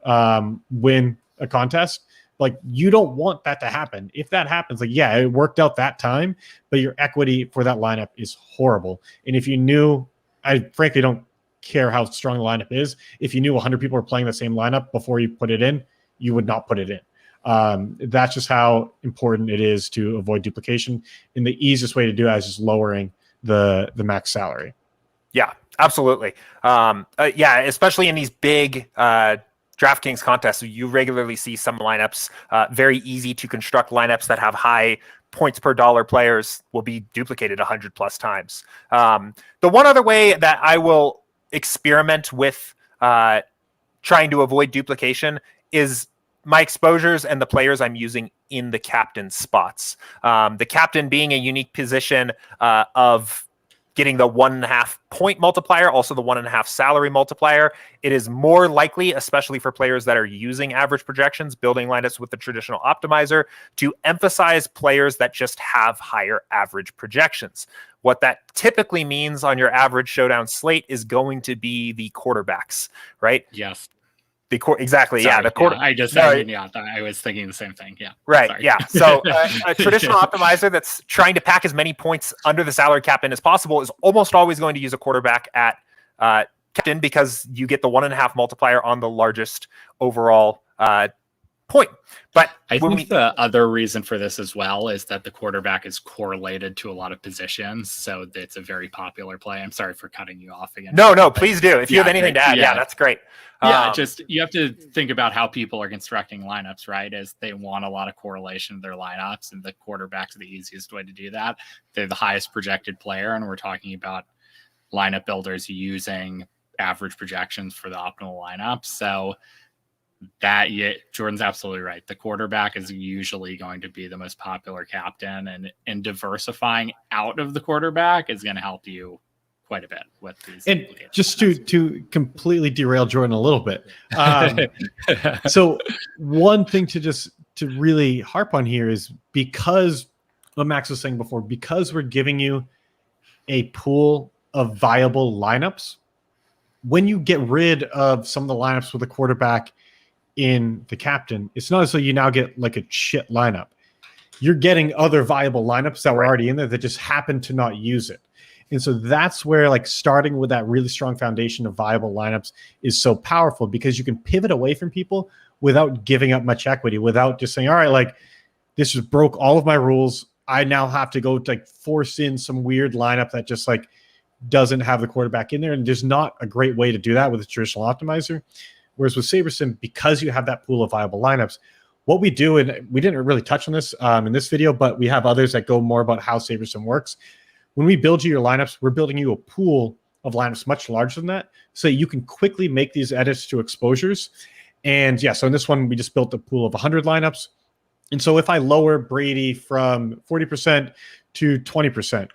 win a contest. Like, you don't want that to happen. If that happens, like, yeah, it worked out that time, but your equity for that lineup is horrible. And if you knew, I frankly don't care how strong the lineup is. If you knew 100 people were playing the same lineup before you put it in, you would not put it in. That's just how important it is to avoid duplication. And the easiest way to do that is just lowering the max salary. Yeah, absolutely. Yeah, especially in these big DraftKings contests, you regularly see some lineups, very easy to construct lineups that have high points per dollar players will be duplicated 100 plus times. The one other way that I will experiment with trying to avoid duplication is my exposures and the players I'm using in the captain spots. The captain being a unique position of getting the 1.5 point multiplier, also the 1.5 salary multiplier. It is more likely, especially for players that are using average projections, building lineups with the traditional optimizer, to emphasize players that just have higher average projections. What that typically means on your average showdown slate is going to be the quarterbacks, right? Yes. Exactly. Sorry, yeah. The quarter. Yeah, I was thinking the same thing. Yeah. Right. Sorry. Yeah. So a traditional optimizer that's trying to pack as many points under the salary cap in as possible is almost always going to use a quarterback at captain, because you get the 1.5 multiplier on the largest overall point. But I think the other reason for this as well is that the quarterback is correlated to a lot of positions, so it's a very popular play. I'm sorry for cutting you off again. No, please do. If you have anything to add, yeah, that's great. Yeah, just you have to think about how people are constructing lineups, right? Is they want a lot of correlation in their lineups, and the quarterback's the easiest way to do that. They're the highest projected player, and we're talking about lineup builders using average projections for the optimal lineup. So that, Jordan's absolutely right. The quarterback is usually going to be the most popular captain, and diversifying out of the quarterback is going to help you quite a bit with these. And just to completely derail Jordan a little bit. So one thing to really harp on here is, because what Max was saying before, because we're giving you a pool of viable lineups, when you get rid of some of the lineups with a quarterback in the captain, it's not as though you now get like a shit lineup. You're getting other viable lineups that were already in there that just happen to not use it. And so that's where, like, starting with that really strong foundation of viable lineups is so powerful, because you can pivot away from people without giving up much equity, without just saying, all right, like, this just broke all of my rules. I now have to go to, like, force in some weird lineup that just, like, doesn't have the quarterback in there, and there's not a great way to do that with a traditional optimizer. Whereas with SaberSim, because you have that pool of viable lineups, what we do, and we didn't really touch on this in this video, but we have others that go more about how SaberSim works. When we build you your lineups, we're building you a pool of lineups much larger than that, so you can quickly make these edits to exposures. And yeah, so in this one, we just built a pool of 100 lineups. And so if I lower Brady from 40% to 20%,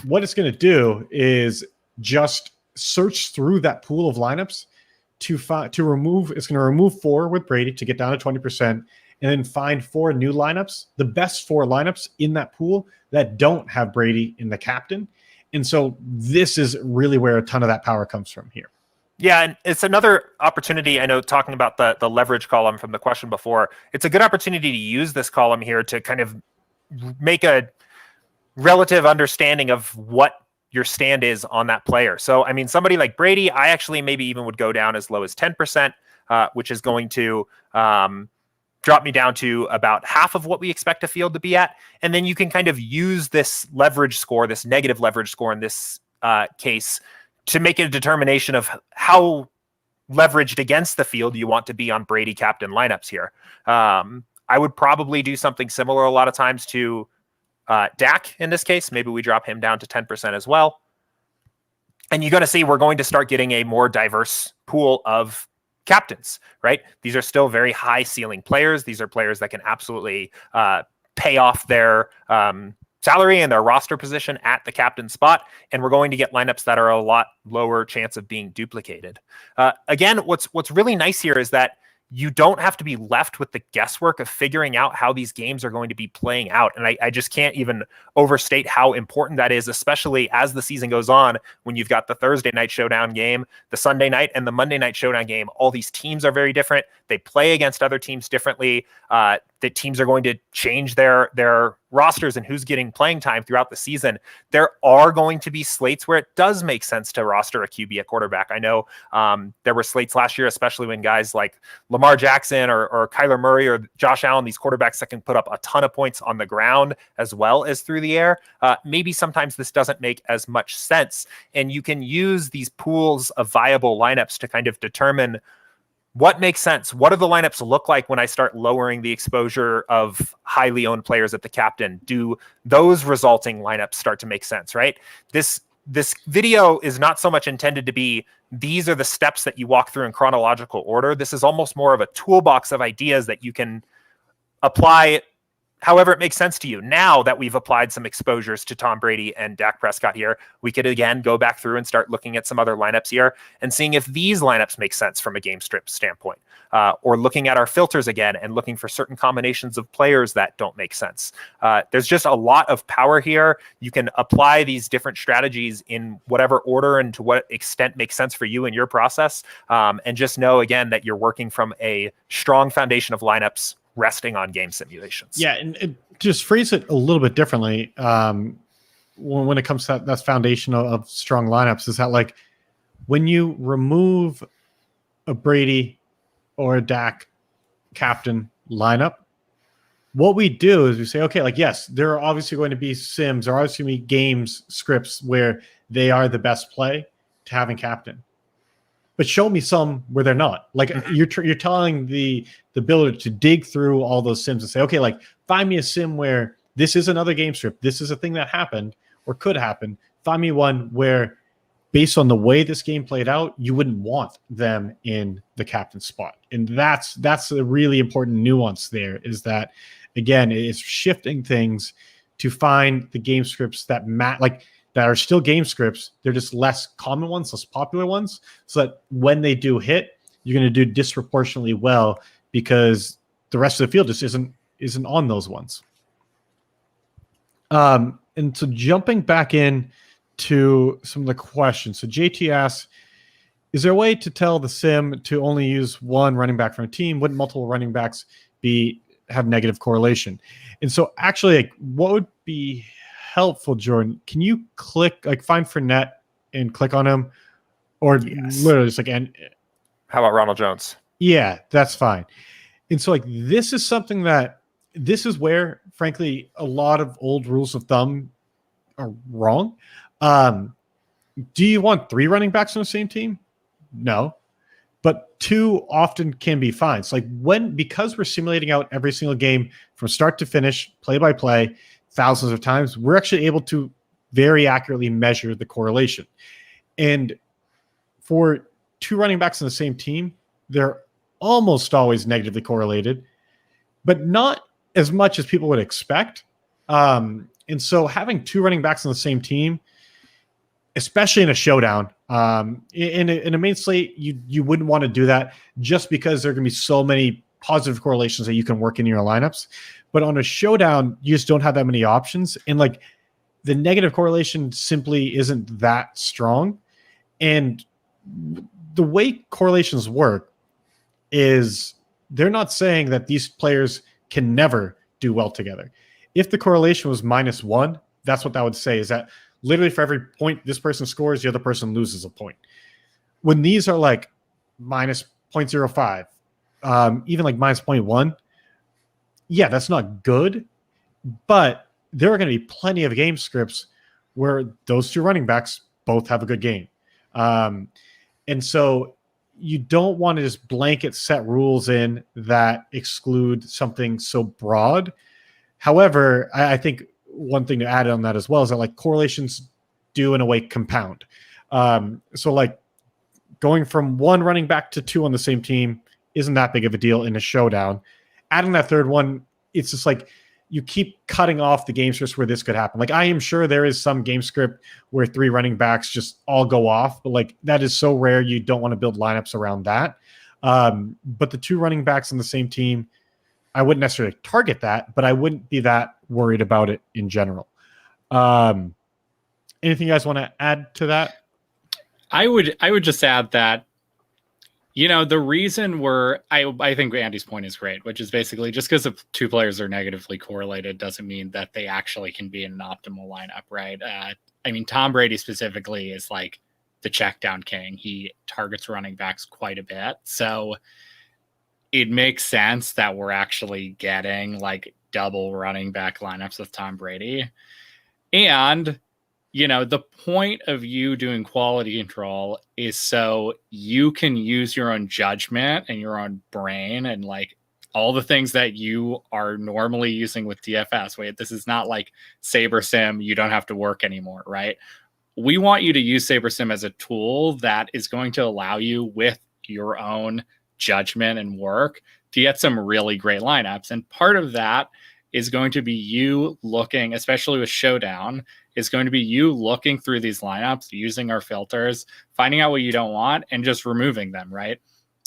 what it's going to do is just search through that pool of lineups to remove. It's going to remove 4 with Brady to get down to 20%, and then find 4 new lineups, the best 4 lineups in that pool that don't have Brady in the captain. And so this is really where a ton of that power comes from here. Yeah, and it's another opportunity. I know, talking about the leverage column from the question before, it's a good opportunity to use this column here to kind of make a relative understanding of what your stand is on that player. So, I mean, somebody like Brady, I actually maybe even would go down as low as 10%, which is going to drop me down to about half of what we expect a field to be at. And then you can kind of use this leverage score, this negative leverage score in this case, to make a determination of how leveraged against the field you want to be on Brady captain lineups here. I would probably do something similar a lot of times to Dak in this case. Maybe we drop him down to 10% as well. And you're going to see we're going to start getting a more diverse pool of captains, right? These are still very high ceiling players. These are players that can absolutely pay off their salary and their roster position at the captain spot. And we're going to get lineups that are a lot lower chance of being duplicated. Again, what's really nice here is that you don't have to be left with the guesswork of figuring out how these games are going to be playing out. And I just can't even overstate how important that is, especially as the season goes on, when you've got the Thursday night showdown game, the Sunday night and the Monday night showdown game. All these teams are very different. They play against other teams differently. The teams are going to change their rosters and who's getting playing time throughout the season. There are going to be slates where it does make sense to roster a QB at quarterback. I know there were slates last year, especially when guys like Lamar Jackson or Kyler Murray or Josh Allen, these quarterbacks that can put up a ton of points on the ground as well as through the air. Maybe sometimes this doesn't make as much sense. And you can use these pools of viable lineups to kind of determine what makes sense. What do the lineups look like when I start lowering the exposure of highly owned players at the captain? Do those resulting lineups start to make sense, right? This video is not so much intended to be, these are the steps that you walk through in chronological order. This is almost more of a toolbox of ideas that you can apply however it makes sense to you. Now that we've applied some exposures to Tom Brady and Dak Prescott here, we could again go back through and start looking at some other lineups here and seeing if these lineups make sense from a game strip standpoint, or looking at our filters again and looking for certain combinations of players that don't make sense. There's just a lot of power here. You can apply these different strategies in whatever order and to what extent makes sense for you and your process. And just know again that you're working from a strong foundation of lineups resting on game simulations. Yeah, and just phrase it a little bit differently. When it comes to that foundation of strong lineups, is that like when you remove a Brady or a Dak captain lineup, what we do is we say, okay, like, yes, there are obviously going to be sims, there are obviously going to be games scripts where they are the best play to having captain. But show me some where they're not. Like you're telling the ability to dig through all those sims and say, okay, like find me a sim where this is another game strip. This is a thing that happened or could happen. Find me one where, based on the way this game played out, you wouldn't want them in the captain spot. And that's a really important nuance there, is that, again, it's shifting things to find the game scripts that that are still game scripts. They're just less common ones, less popular ones, so that when they do hit, you're going to do disproportionately well because the rest of the field just isn't on those ones. And so jumping back in to some of the questions. So JT asks, is there a way to tell the sim to only use one running back from a team? Wouldn't multiple running backs have negative correlation? And so actually, like, what would be helpful, Jordan? Can you find Fournette and click on him, or literally just how about Ronald Jones? Yeah, that's fine. And so this is where, frankly, a lot of old rules of thumb are wrong. Do you want 3 running backs on the same team? No. But 2 often can be fine. So because we're simulating out every single game from start to finish, play by play, thousands of times, we're actually able to very accurately measure the correlation. And for 2 running backs on the same team, they're almost always negatively correlated, but not as much as people would expect. And so having 2 running backs on the same team, especially in a showdown, in a main slate, you wouldn't want to do that just because there are going to be so many positive correlations that you can work in your lineups. But on a showdown, you just don't have that many options. And the negative correlation simply isn't that strong. And the way correlations work is they're not saying that these players can never do well together. If the correlation was -1, that's what that would say, is that literally for every point this person scores, the other person loses a point. When these are minus 0.05, even minus 0.1, yeah, that's not good. But there are going to be plenty of game scripts where those 2 running backs both have a good game. And so you don't want to just blanket set rules in that exclude something so broad. However, I think one thing to add on that as well is that correlations do in a way compound. So going from 1 running back to 2 on the same team isn't that big of a deal in a showdown. Adding that 3rd one, it's just you keep cutting off the game scripts where this could happen. I am sure there is some game script where 3 running backs just all go off, but that is so rare you don't want to build lineups around that. But the 2 running backs on the same team, I wouldn't necessarily target that, but I wouldn't be that worried about it in general. Anything you guys want to add to that? I would just add that, the reason I think Andy's point is great, which is basically just because 2 players are negatively correlated doesn't mean that they actually can be in an optimal lineup, right? Tom Brady specifically is the check down king. He targets running backs quite a bit. So it makes sense that we're actually getting double running back lineups with Tom Brady. And, the point of you doing quality control is so you can use your own judgment and your own brain and all the things that you are normally using with DFS. Wait, this is not SaberSim. You don't have to work anymore, right? We want you to use SaberSim as a tool that is going to allow you with your own judgment and work to get some really great lineups. And part of that is going to be you looking, especially with Showdown, is going to be you looking through these lineups, using our filters, finding out what you don't want, and just removing them, right?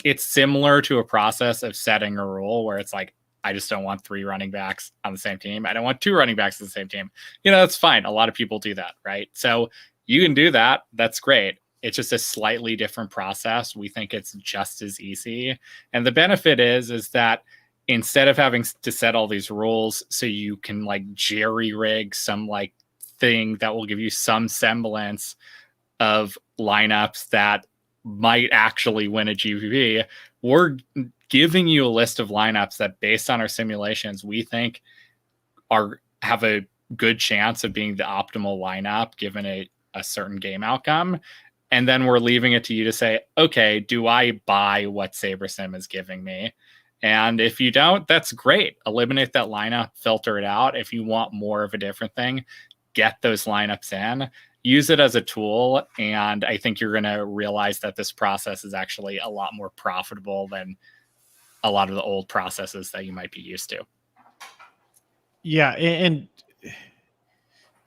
It's similar to a process of setting a rule where it's I just don't want 3 running backs on the same team. I don't want 2 running backs on the same team. That's fine. A lot of people do that, right? So you can do that. That's great. It's just a slightly different process. We think it's just as easy. And the benefit is that instead of having to set all these rules so you can jerry rig some thing that will give you some semblance of lineups that might actually win a GPP, we're giving you a list of lineups that based on our simulations, we think have a good chance of being the optimal lineup given a certain game outcome. And then we're leaving it to you to say, okay, do I buy what SaberSim is giving me? And if you don't, that's great. Eliminate that lineup, filter it out. If you want more of a different thing, get those lineups in, use it as a tool. And I think you're going to realize that this process is actually a lot more profitable than a lot of the old processes that you might be used to. Yeah. And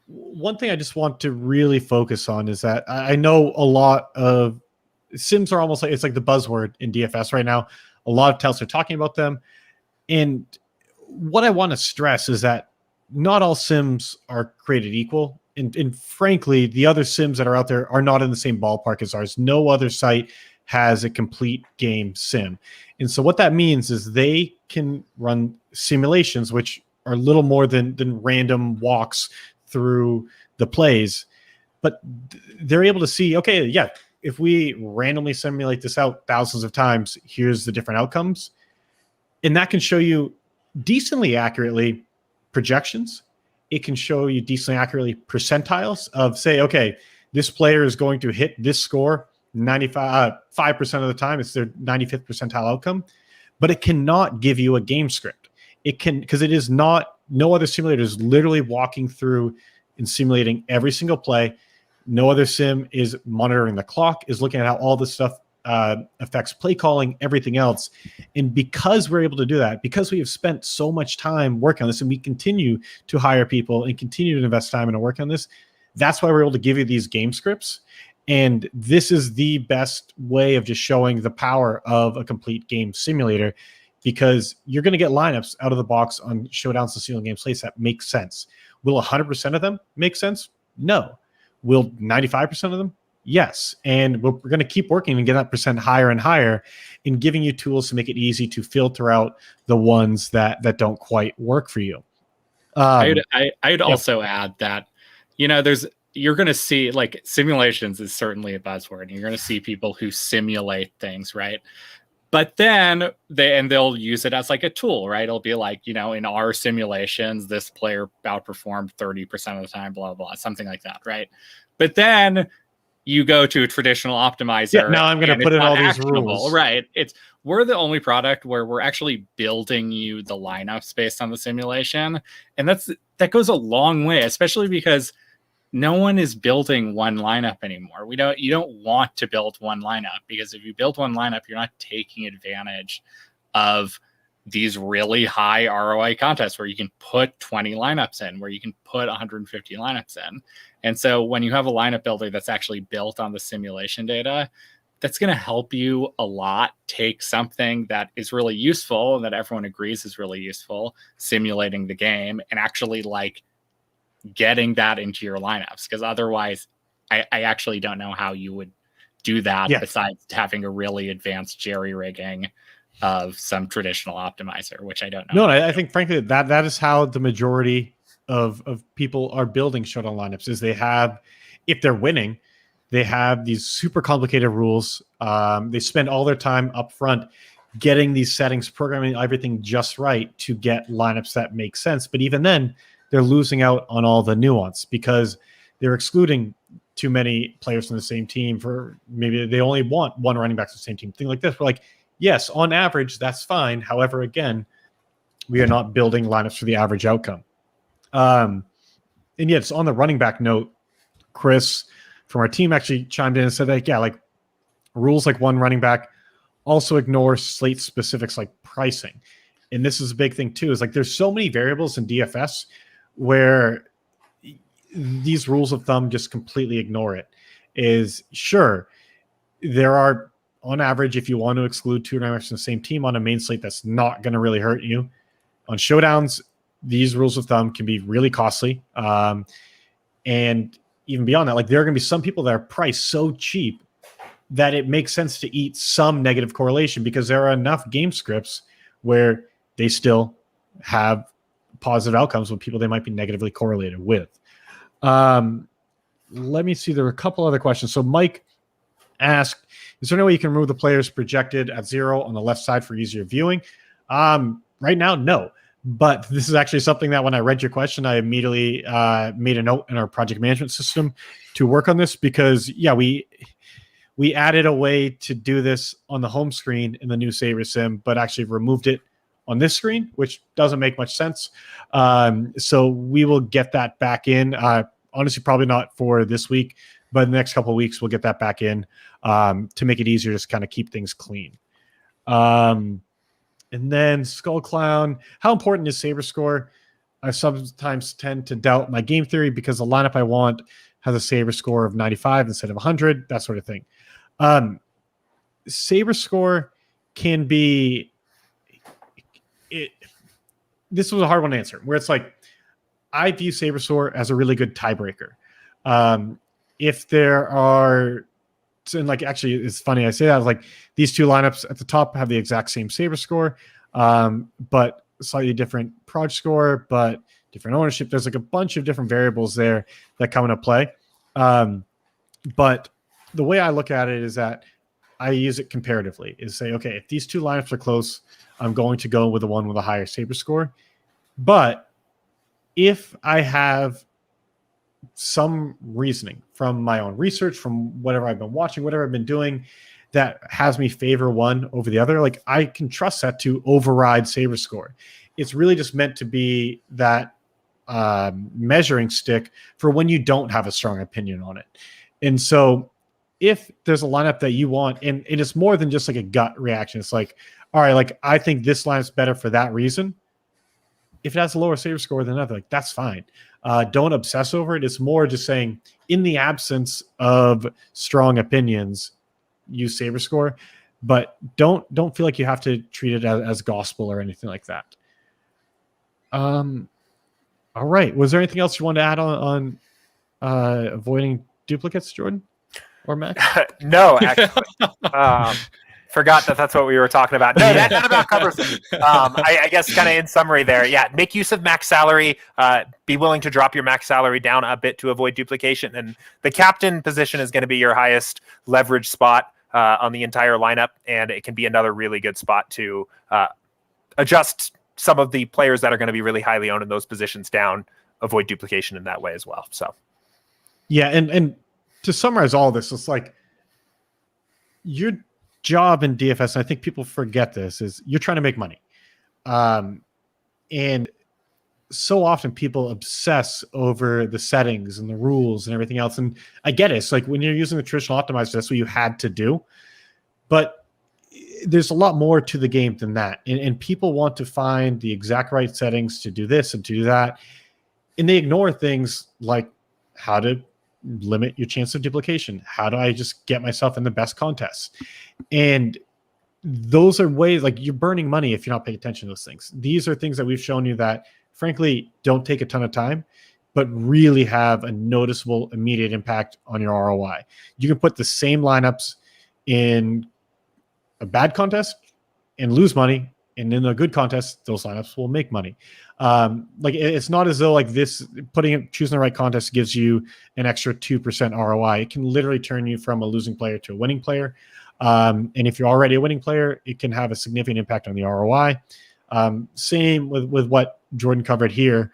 one thing I just want to really focus on is that I know a lot of sims are almost it's the buzzword in DFS right now. A lot of tells are talking about them. And what I want to stress is that not all sims are created equal. And frankly, the other sims that are out there are not in the same ballpark as ours. No other site has a complete game sim. And so what that means is they can run simulations, which are little more than random walks through the plays, but they're able to see, okay, yeah, if we randomly simulate this out thousands of times, here's the different outcomes. And that can show you decently accurately projections it can show you decently accurately percentiles of, say, okay, this player is going to hit this score 5% of the time. It's their 95th percentile outcome, but it cannot give you a game script. It can, because it is not, no other simulator is literally walking through and simulating every single play. No other sim is monitoring the clock, is looking at how all this stuff affects play calling, everything else. And because we're able to do that, because we have spent so much time working on this, and we continue to hire people and continue to invest time into work on this, that's why we're able to give you these game scripts. And this is the best way of just showing the power of a complete game simulator, because you're going to get lineups out of the box on Showdowns and ceiling game slates that make sense. Will 100% of them make sense? No. Will 95% of them? Yes. And we're going to keep working and get that percent higher and higher, and giving you tools to make it easy to filter out the ones that don't quite work for you. I'd also add that, you're going to see, like, simulations is certainly a buzzword, and you're going to see people who simulate things, right? But then they'll use it as like a tool, right? It'll be like, in our simulations, this player outperformed 30% of the time, blah, blah, something like that, right? But then you go to a traditional optimizer. Yeah, now I'm going to put in all these rules. Right. We're the only product where we're actually building you the lineups based on the simulation. And that goes a long way, especially because no one is building one lineup anymore. You don't want to build one lineup, because if you build one lineup, you're not taking advantage of these really high ROI contests where you can put 20 lineups in, where you can put 150 lineups in. And so when you have a lineup builder that's actually built on the simulation data, that's going to help you a lot take something that is really useful and that everyone agrees is really useful, simulating the game, and actually like getting that into your lineups. Because otherwise, I actually don't know how you would do that besides having a really advanced jerry rigging of some traditional optimizer, which I don't know. No, I think frankly that is how the majority of people are building Showdown lineups. Is they have, if they're winning, they have these super complicated rules. They spend all their time up front getting these settings, programming everything just right to get lineups that make sense. But even then, they're losing out on all the nuance, because they're excluding too many players from the same team. For maybe they only want one running back from the same team. Thing like this. We're like, yes, on average, that's fine. However, again, we are not building lineups for the average outcome. And yes, on the running back note, Chris from our team actually chimed in and said that, like rules like one running back also ignore slate specifics like pricing. And this is a big thing too, is like there's so many variables in DFS where these rules of thumb just completely ignore it. Is sure, there are, on average, if you want to exclude two running backs from the same team on a main slate, that's not going to really hurt you. On Showdowns, these rules of thumb can be really costly. And even beyond that, like there are going to be some people that are priced so cheap that it makes sense to eat some negative correlation, because there are enough game scripts where they still have positive outcomes with people they might be negatively correlated with. Let me see. There were a couple other questions. So Mike asked, is there no way you can remove the players projected at 0 on the left side for easier viewing? Right now, no. But this is actually something that when I read your question, I immediately made a note in our project management system to work on this, because we added a way to do this on the home screen in the new SaberSim, but actually removed it on this screen, which doesn't make much sense. So we will get that back in. Honestly, probably not for this week, but in the next couple of weeks, we'll get that back in to make it easier, just kind of keep things clean. And then Skull Clown, how important is SaberScore? I sometimes tend to doubt my game theory because the lineup I want has a SaberScore of 95 instead of 100, that sort of thing. SaberScore can be... This was a hard one to answer, where it's like, I view SaberScore as a really good tiebreaker. If there are, and like, actually, it's funny I say that, like these two lineups at the top have the exact same SaberScore, but slightly different proj score, but different ownership. There's like a bunch of different variables there that come into play. But the way I look at it is that I use it comparatively, is say, okay, if these two lineups are close, I'm going to go with the one with a higher SaberScore. But if I have some reasoning from my own research, from whatever I've been watching, whatever I've been doing, that has me favor one over the other, like I can trust that to override SaberScore. It's really just meant to be that measuring stick for when you don't have a strong opinion on it. And so if there's a lineup that you want, and it's more than just like a gut reaction, it's like, all right, like I think this lineup's better for that reason. If it has a lower SaberScore than another, like that's fine. Don't obsess over it. It's more just saying, in the absence of strong opinions, use SaberScore, but don't feel like you have to treat it as gospel or anything like that. All right. Was there anything else you wanted to add on avoiding duplicates, Jordan or Max? No, actually. Forgot that's what we were talking about. No, that about covers it. I guess kind of in summary there, yeah, make use of max salary. Be willing to drop your max salary down a bit to avoid duplication. And the captain position is going to be your highest leverage spot on the entire lineup, and it can be another really good spot to adjust some of the players that are going to be really highly owned in those positions down, avoid duplication in that way as well. So, yeah, and to summarize all this, it's like your job in DFS, and I think people forget this, is you're trying to make money. And so often people obsess over the settings and the rules and everything else. And I get it. It's like when you're using the traditional optimizer, that's what you had to do. But there's a lot more to the game than that. And people want to find the exact right settings to do this and to do that. And they ignore things like how to limit your chance of duplication. How do I just get myself in the best contests? And those are ways, like, you're burning money if you're not paying attention to those things. These are things that we've shown you that, frankly, don't take a ton of time, but really have a noticeable immediate impact on your ROI. You can put the same lineups in a bad contest and lose money, and in a good contest, those lineups will make money. Like, it's not as though like this choosing the right contest gives you an extra 2% ROI. It can literally turn you from a losing player to a winning player. And if you're already a winning player, it can have a significant impact on the ROI. Same with what Jordan covered here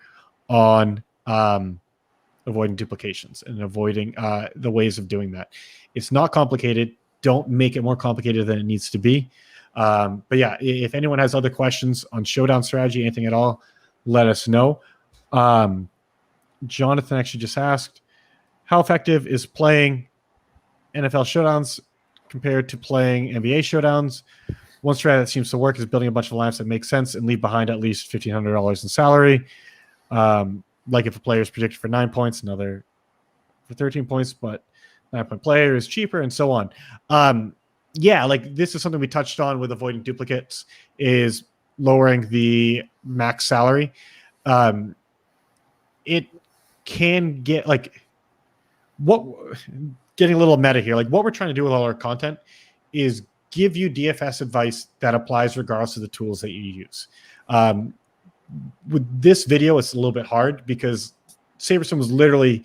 on avoiding duplications and avoiding the ways of doing that. It's not complicated. Don't make it more complicated than it needs to be. But yeah, if anyone has other questions on Showdown strategy, anything at all, let us know. Jonathan actually just asked, how effective is playing NFL Showdowns compared to playing NBA Showdowns? One strategy that seems to work is building a bunch of lineups that make sense and leave behind at least $1,500 in salary. Like if a player is predicted for 9 points, another for 13 points, but 9-point player is cheaper, and so on. Yeah, like this is something we touched on with avoiding duplicates, is lowering the max salary. It can get getting a little meta here. Like, what we're trying to do with all our content is give you DFS advice that applies regardless of the tools that you use. With this video, it's a little bit hard because SaberSim was literally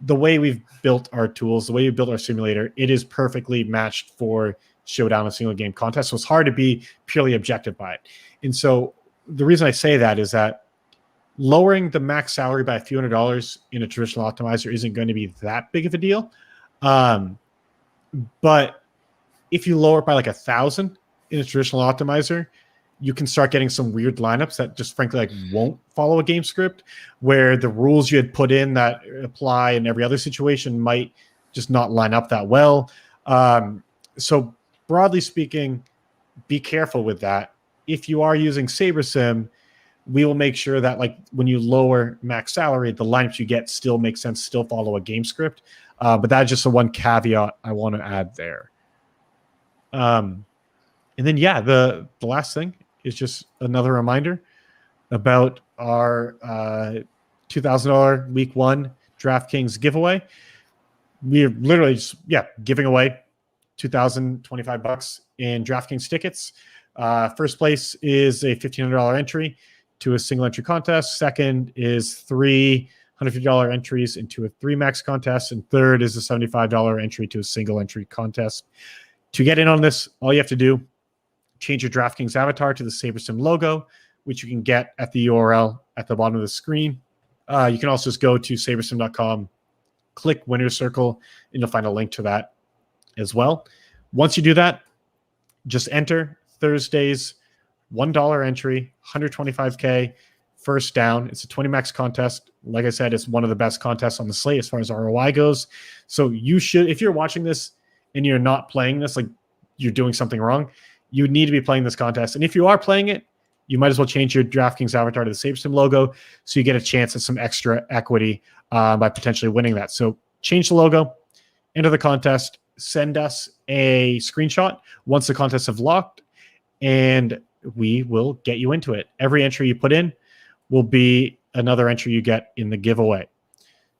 the way we've built our tools, the way we built our simulator. It is perfectly matched for Showdown, a single game contest. So it's hard to be purely objective by it. And so the reason I say that is that lowering the max salary by a few $100s in a traditional optimizer isn't going to be that big of a deal. But if you lower it by like 1,000 in a traditional optimizer, you can start getting some weird lineups that just frankly like won't follow a game script, where the rules you had put in that apply in every other situation might just not line up that well. So broadly speaking, be careful with that. If you are using SaberSim, we will make sure that like when you lower max salary, the lineups you get still make sense, still follow a game script. But that's just the one caveat I want to add there. And then, yeah, the last thing is just another reminder about our $2,000 week one DraftKings giveaway. We're literally just, giving away $2,025 in DraftKings tickets. First place is a $1,500 entry to a single entry contest. Second is $350 entries into a 3-max contest. And third is a $75 entry to a single entry contest. To get in on this, all you have to do, change your DraftKings avatar to the SaberSim logo, which you can get at the URL at the bottom of the screen. You can also just go to SaberSim.com, click Winner's Circle, and you'll find a link to that as well. Once you do that, just enter Thursday's $1 entry, 125K, first down. It's a 20 max contest. Like I said, it's one of the best contests on the slate as far as ROI goes. So you should, if you're watching this and you're not playing this, like you're doing something wrong, you need to be playing this contest. And if you are playing it, you might as well change your DraftKings avatar to the SaberSim logo so you get a chance at some extra equity by potentially winning that. So change the logo, enter the contest, send us a screenshot once the contests have locked, and we will get you into it. Every entry you put in will be another entry you get in the giveaway.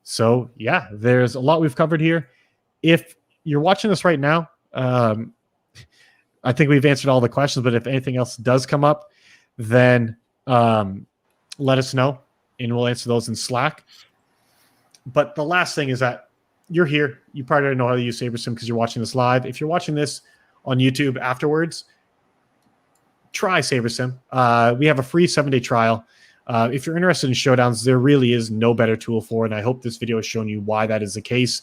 So yeah, there's a lot we've covered here. If you're watching this right now, I think we've answered all the questions, but if anything else does come up, then let us know and we'll answer those in Slack. But the last thing is that you're here. You probably don't know how to use SaberSim because you're watching this live. If you're watching this on YouTube afterwards, try SaberSim. We have a free 7-day trial. If you're interested in showdowns, there really is no better tool for it. And I hope this video has shown you why that is the case.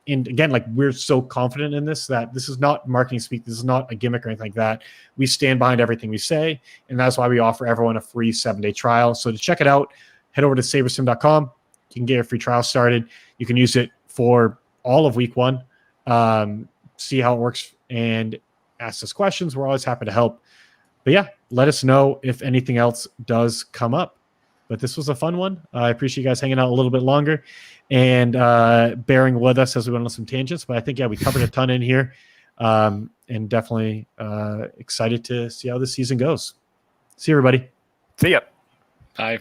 And again, like we're so confident in this that this is not marketing speak. This is not a gimmick or anything like that. We stand behind everything we say. And that's why we offer everyone a free 7-day trial. So to check it out, head over to SaberSim.com. You can get your free trial started. You can use it for all of week 1. See how it works and ask us questions. We're always happy to help. But yeah, let us know if anything else does come up. But this was a fun one. I appreciate you guys hanging out a little bit longer and bearing with us as we went on some tangents. But I think, yeah, we covered a ton in here and definitely excited to see how this season goes. See you, everybody. See ya. Bye.